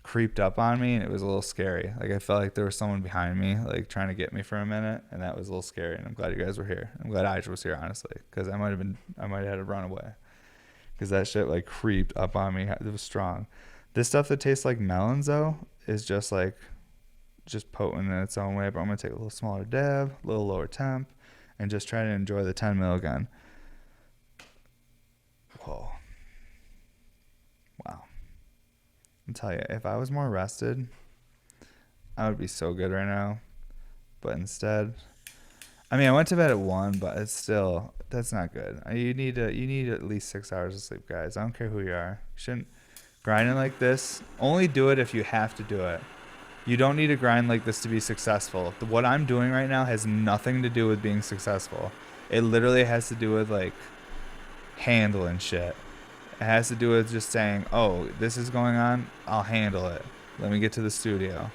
creeped up on me, and it was a little scary. Like I felt like there was someone behind me like trying to get me for a minute, and that was a little scary. And I'm glad you guys were here. I'm glad Aja was here, honestly, because I might have had to run away, because that shit like creeped up on me. It was strong. This stuff that tastes like melons though is just potent in its own way. But I'm gonna take a little smaller dab, a little lower temp, and just try to enjoy the 10 mil again. Whoa. Wow. I'll tell you, if I was more rested, I would be so good right now. But instead, I mean, I went to bed at 1, but that's not good. You need at least 6 hours of sleep, guys. I don't care who you are. You shouldn't grinding like this. Only do it if you have to do it. You don't need to grind like this to be successful. What I'm doing right now has nothing to do with being successful. It literally has to do with like handling shit. It has to do with just saying, oh, this is going on, I'll handle it. Let me get to the studio.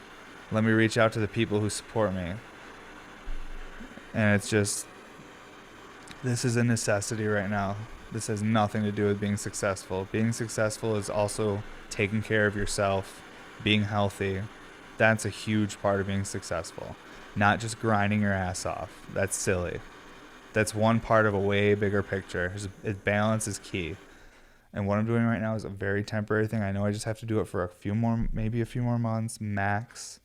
Let me reach out to the people who support me. And it's just, this is a necessity right now. This has nothing to do with being successful. Being successful is also taking care of yourself, being healthy. That's a huge part of being successful. Not just grinding your ass off. That's silly. That's one part of a way bigger picture. Balance is key. And what I'm doing right now is a very temporary thing. I know I just have to do it for maybe a few more months max.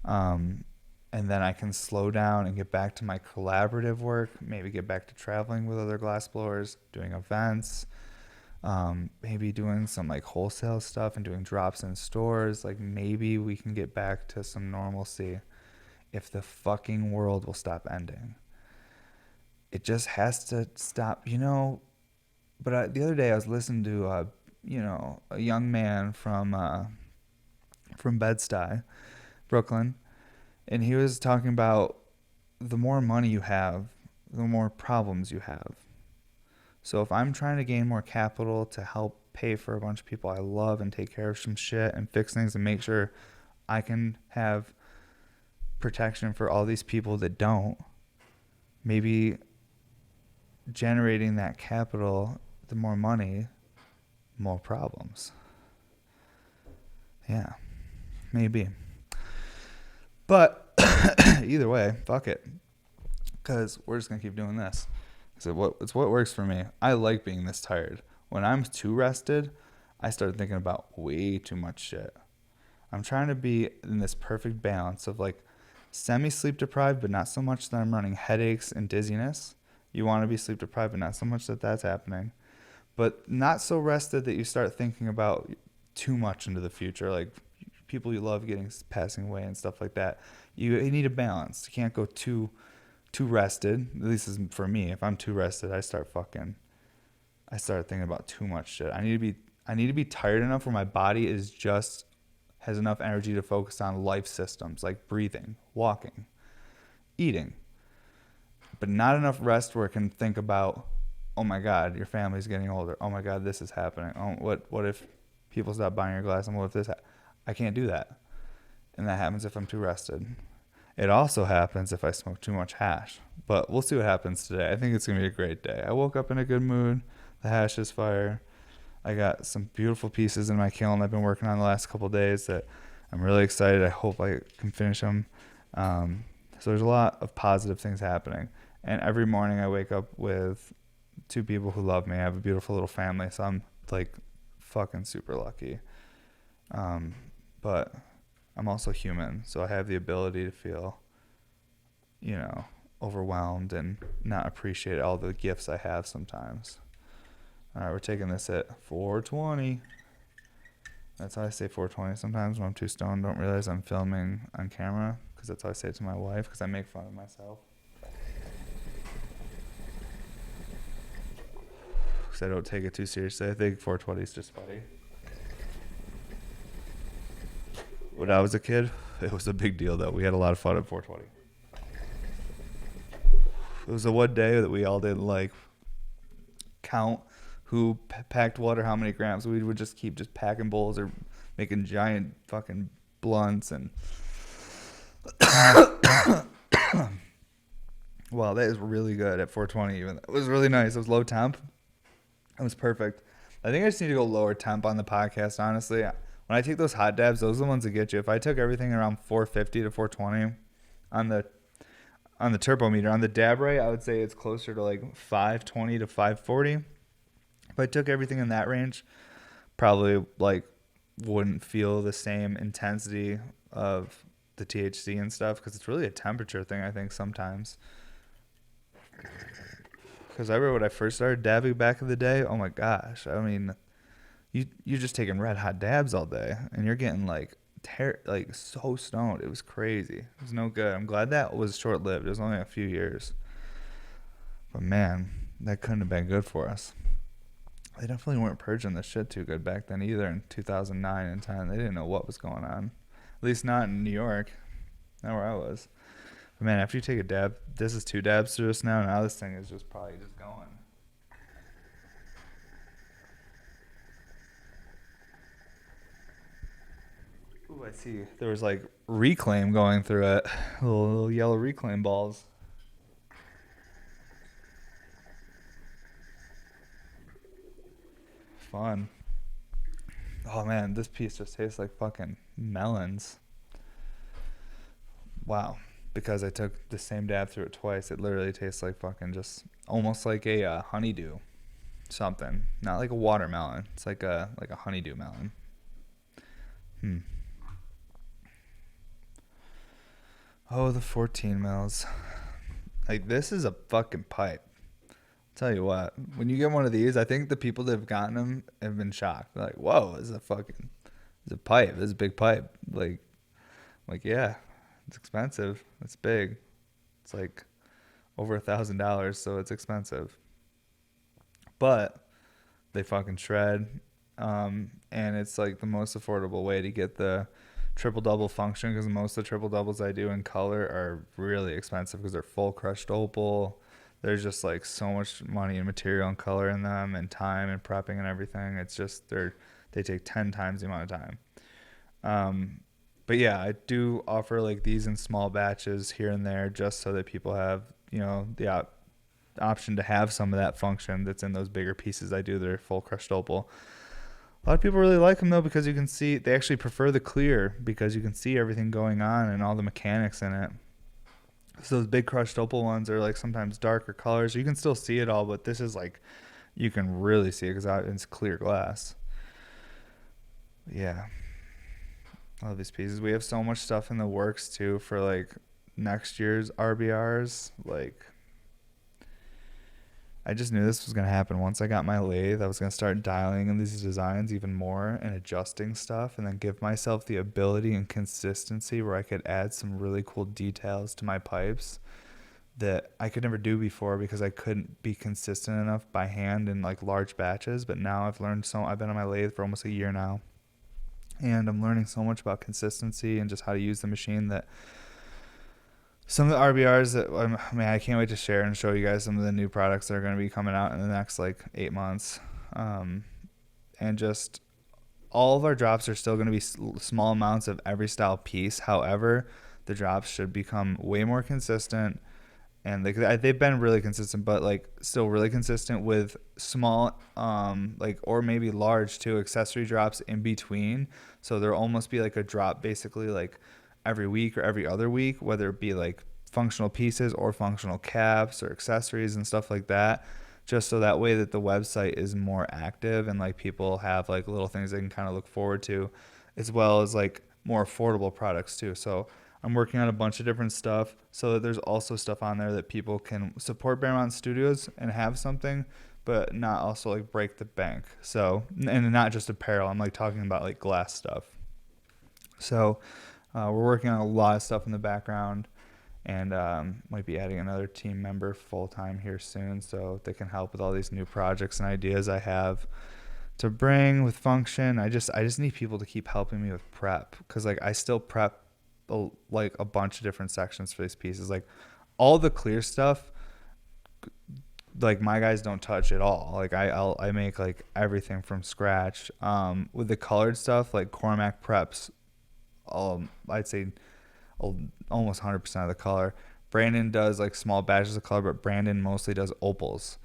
And then I can slow down and get back to my collaborative work, maybe get back to traveling with other glassblowers, doing events, maybe doing some like wholesale stuff and doing drops in stores. Like maybe we can get back to some normalcy if the fucking world will stop ending. It just has to stop, you know. But the other day I was listening to, a young man from Bed-Stuy, Brooklyn, and he was talking about the more money you have, the more problems you have. So if I'm trying to gain more capital to help pay for a bunch of people I love and take care of some shit and fix things and make sure I can have protection for all these people that don't, maybe generating that capital, the more money, more problems. Yeah, maybe. But either way, fuck it. Because we're just going to keep doing this. It's what works for me. I like being this tired. When I'm too rested, I start thinking about way too much shit. I'm trying to be in this perfect balance of like semi-sleep deprived, but not so much that I'm running headaches and dizziness. You want to be sleep deprived, but not so much that that's happening. But not so rested that you start thinking about too much into the future, like people you love passing away and stuff like that. You need a balance. You can't go too rested. At least for me. If I'm too rested, I start thinking about too much shit. I need to be tired enough where my body has enough energy to focus on life systems like breathing, walking, eating. But not enough rest where it can think about, oh my God, your family's getting older. Oh my God, this is happening. Oh, what if people stop buying your glass? And what if this? I can't do that. And that happens if I'm too rested. It also happens if I smoke too much hash. But we'll see what happens today. I think it's going to be a great day. I woke up in a good mood. The hash is fire. I got some beautiful pieces in my kiln I've been working on the last couple of days that I'm really excited. I hope I can finish them. So there's a lot of positive things happening. And every morning I wake up with 2 people who love me. I have a beautiful little family, so I'm like fucking super lucky. But I'm also human, so I have the ability to feel, overwhelmed and not appreciate all the gifts I have sometimes. All right, we're taking this at 420. That's how I say 420 sometimes when I'm too stoned. Don't realize I'm filming on camera because that's how I say it to my wife because I make fun of myself. Because I don't take it too seriously. I think 420 is just funny. When I was a kid, it was a big deal though. We had a lot of fun at 420. It was the one day that we all didn't like count who packed what or how many grams. We would just keep just packing bowls or making giant fucking blunts and wow, that is really good at 420 even. It was really nice. It was low temp. It was perfect. I think I just need to go lower temp on the podcast, honestly. When I take those hot dabs, those are the ones that get you. If I took everything around 450 to 420 on the turbo meter, on the dab rate, I would say it's closer to like 520 to 540. If I took everything in that range, probably like wouldn't feel the same intensity of the THC and stuff because it's really a temperature thing, I think, sometimes. Because I remember when I first started dabbing back in the day, oh my gosh, I mean, you're just taking red hot dabs all day and you're getting like so stoned. It was crazy. It was no good. I'm glad that was short lived. It was only a few years. But man, that couldn't have been good for us. They definitely weren't purging the shit too good back then either in 2009 and 10. They didn't know what was going on. At least not in New York. Not where I was. But man, after you take a dab, this is 2 dabs through us now. Now this thing is just probably just going. Ooh, I see. There was like reclaim going through it. Little yellow reclaim balls. Fun. Oh man, this piece just tastes like fucking melons. Wow. Because I took the same dab through it twice, it literally tastes like fucking just almost like a honeydew something. Not like a watermelon. It's like a honeydew melon. Oh, the 14 mils. Like, this is a fucking pipe. Tell you what, when you get one of these, I think the people that have gotten them have been shocked. They're like, whoa, this is a pipe. This is a big pipe. Like, yeah, it's expensive. It's big. It's like over $1,000, so it's expensive. But they fucking shred. And it's like the most affordable way to get the triple double function because most of the triple doubles I do in color are really expensive because they're full crushed opal. There's just like so much money and material and color in them and time and prepping and everything. It's just they take 10 times the amount of time. But yeah, I do offer like these in small batches here and there just so that people have, the option to have some of that function that's in those bigger pieces I do that are full crushed opal. A lot of people really like them though because you can see they actually prefer the clear because you can see everything going on and all the mechanics in it. So those big crushed opal ones are like sometimes darker colors. You can still see it all, but this is like you can really see it because it's clear glass. Yeah, I love these pieces. We have so much stuff in the works too for like next year's RBRs. Like, I just knew this was going to happen. Once I got my lathe, I was going to start dialing in these designs even more and adjusting stuff and then give myself the ability and consistency where I could add some really cool details to my pipes that I could never do before because I couldn't be consistent enough by hand in like large batches. But now I've learned I've been on my lathe for almost a year now. And I'm learning so much about consistency and just how to use the machine that some of the RBRs that I can't wait to share and show you guys some of the new products that are going to be coming out in the next like 8 months. And just all of our drops are still going to be small amounts of every style piece. However, the drops should become way more consistent. And they've been really consistent, but like still really consistent with small, or maybe large too, accessory drops in between. So there'll almost be like a drop basically like every week or every other week, whether it be like functional pieces or functional caps or accessories and stuff like that, just so that way that the website is more active and like people have like little things they can kind of look forward to, as well as like more affordable products too. So I'm working on a bunch of different stuff so that there's also stuff on there that people can support Bear Mountain Studios and have something, but not also like break the bank. So, and not just apparel. I'm like talking about like glass stuff. So, we're working on a lot of stuff in the background, and might be adding another team member full time here soon, so they can help with all these new projects and ideas I have to bring with function. I just need people to keep helping me with prep, because like I still prep like a bunch of different sections for these pieces. Like all the clear stuff, like my guys don't touch at all. Like I make like everything from scratch. With the colored stuff, like Cormac preps, I'd say almost 100% of the color. Brandon does like small batches of color, but Brandon mostly does opals.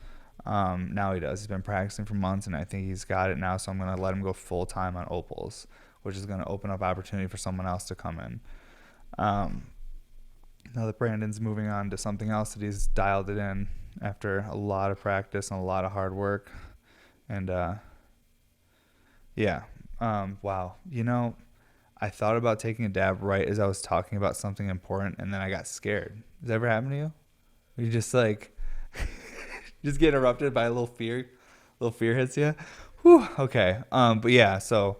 Now he does. He's been practicing for months, and I think he's got it now. So I'm gonna let him go full time on opals, which is gonna open up opportunity for someone else to come in. Now that Brandon's moving on to something else, that he's dialed it in after a lot of practice and a lot of hard work, and yeah, wow. I thought about taking a dab right as I was talking about something important, and then I got scared. Does that ever happen to you? You just like just get interrupted by a little fear hits you. Whew, okay. But yeah, so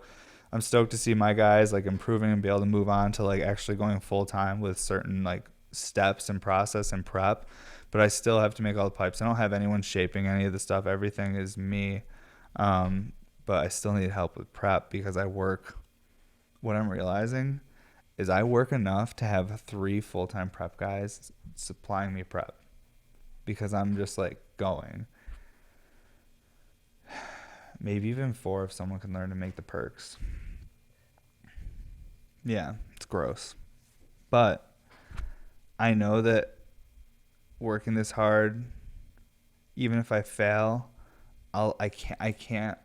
I'm stoked to see my guys like improving and be able to move on to like actually going full time with certain like steps and process and prep. But I still have to make all the pipes. I don't have anyone shaping any of the stuff. Everything is me. But I still need help with prep because what I'm realizing is I work enough to have 3 full-time prep guys supplying me prep, because I'm just like going. Maybe even 4 if someone can learn to make the perks. Yeah, it's gross. But I know that working this hard, even if I fail, I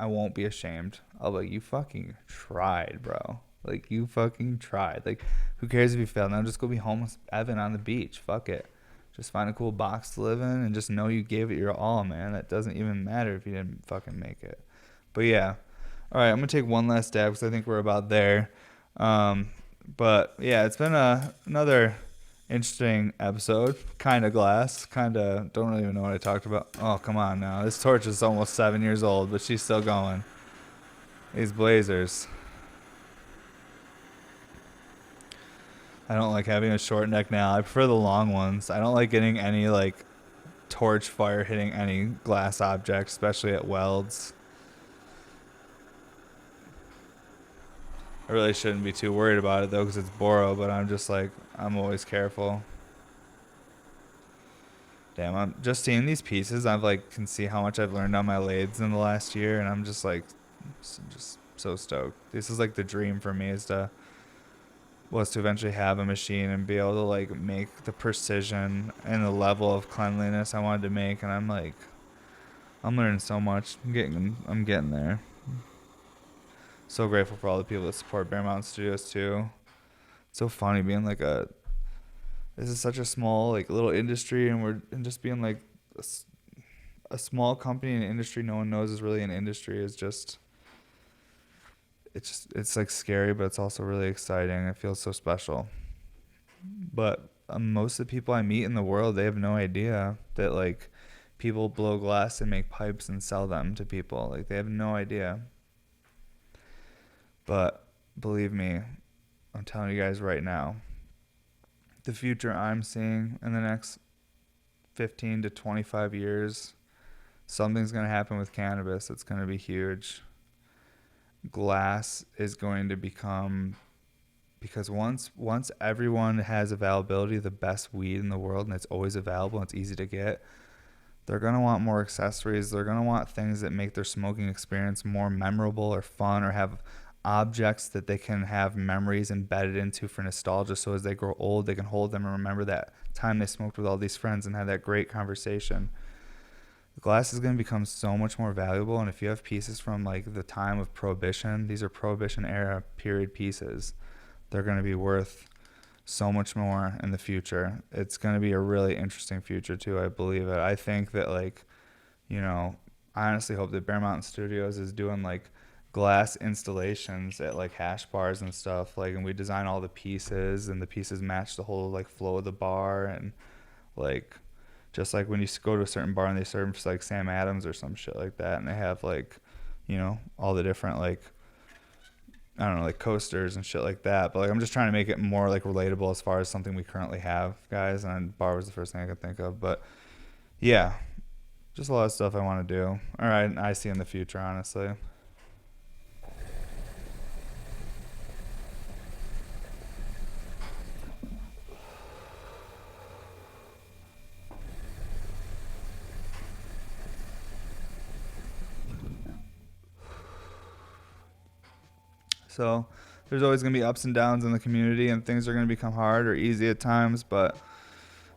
won't be ashamed. I'll be like, you fucking tried, bro. Like, you fucking tried. Like, who cares if you fail? Now just go be homeless Evan on the beach. Fuck it. Just find a cool box to live in and just know you gave it your all, man. That doesn't even matter if you didn't fucking make it. But yeah. All right, I'm going to take one last dab because I think we're about there. But yeah, it's been another interesting episode. Kind of glass. Kind of don't really even know what I talked about. Oh, come on now. This torch is almost 7 years old, but she's still going. These blazers. I don't like having a short neck now. I prefer the long ones. I don't like getting any like torch fire hitting any glass object, especially at welds. I really shouldn't be too worried about it though, because it's Boro, but I'm always careful. Damn, I'm just seeing these pieces. Can see how much I've learned on my lathes in the last year, and I'm just so stoked. This is like the dream for me was to eventually have a machine and be able to like make the precision and the level of cleanliness I wanted to make, and I'm learning so much. I'm getting there. So grateful for all the people that support Bear Mountain Studios too. It's so funny being like this is such a small like little industry, and just being like a small company in an industry no one knows is really an industry is just it's like scary, but it's also really exciting. It feels so special. But most of the people I meet in the world, they have no idea that like people blow glass and make pipes and sell them to people. Like they have no idea. But believe me, I'm telling you guys right now, the future I'm seeing in the next 15 to 25 years, something's going to happen with cannabis. It's going to be huge. Glass is going to become, because once everyone has availability of the best weed in the world, and it's always available and it's easy to get, they're going to want more accessories. They're going to want things that make their smoking experience more memorable or fun, or have objects that they can have memories embedded into for nostalgia, so as they grow old they can hold them and remember that time they smoked with all these friends and had that great conversation. Glass is going to become so much more valuable, and if you have pieces from like the time of Prohibition, these are Prohibition era period pieces, they're going to be worth so much more in the future. It's going to be a really interesting future too. I believe it. I think that I honestly hope that Bear Mountain Studios is doing like glass installations at like hash bars and stuff, like, and we design all the pieces, and the pieces match the whole like flow of the bar, and like just like when you go to a certain bar and they serve like Sam Adams or some shit like that, and they have like, you know, all the different like, I don't know, like coasters and shit like that. But like I'm just trying to make it more like relatable as far as something we currently have, guys. And bar was the first thing I could think of. But yeah, just a lot of stuff I want to do. All right, I see in the future, honestly. So there's always going to be ups and downs in the community, and things are going to become hard or easy at times. But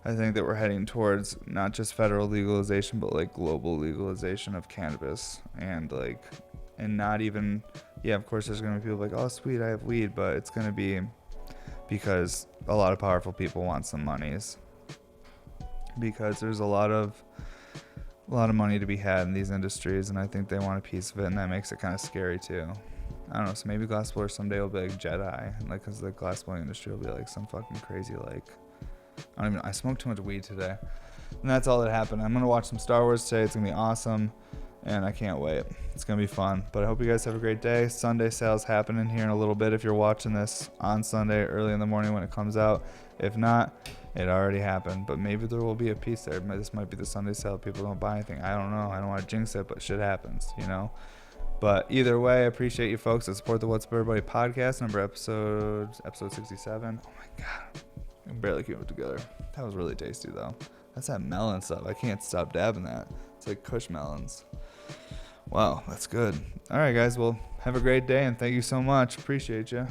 I think that we're heading towards not just federal legalization, but like global legalization of cannabis. And like, and not even, yeah, of course there's going to be people like, oh, sweet, I have weed. But it's going to be because a lot of powerful people want some monies. Because there's a lot of money to be had in these industries, and I think they want a piece of it, and that makes it kind of scary too. I don't know, so maybe glass blower someday will be like Jedi, and like, cause the glass blowing industry will be like some fucking crazy, like, I smoked too much weed today, and that's all that happened. I'm gonna watch some Star Wars today. It's gonna be awesome, and I can't wait. It's gonna be fun. But I hope you guys have a great day. Sunday sales happening here in a little bit if you're watching this on Sunday early in the morning when it comes out. If not, it already happened, but maybe there will be a piece there. This might be the Sunday sale. People don't buy anything. I don't know. I don't want to jinx it, but shit happens, you know? But either way, I appreciate you folks that support the What's Up Everybody podcast, episode 67. Oh my God. I can barely keep it together. That was really tasty though. That's that melon stuff. I can't stop dabbing that. It's like Kush melons. Wow, that's good. All right, guys. Well, have a great day, and thank you so much. Appreciate you.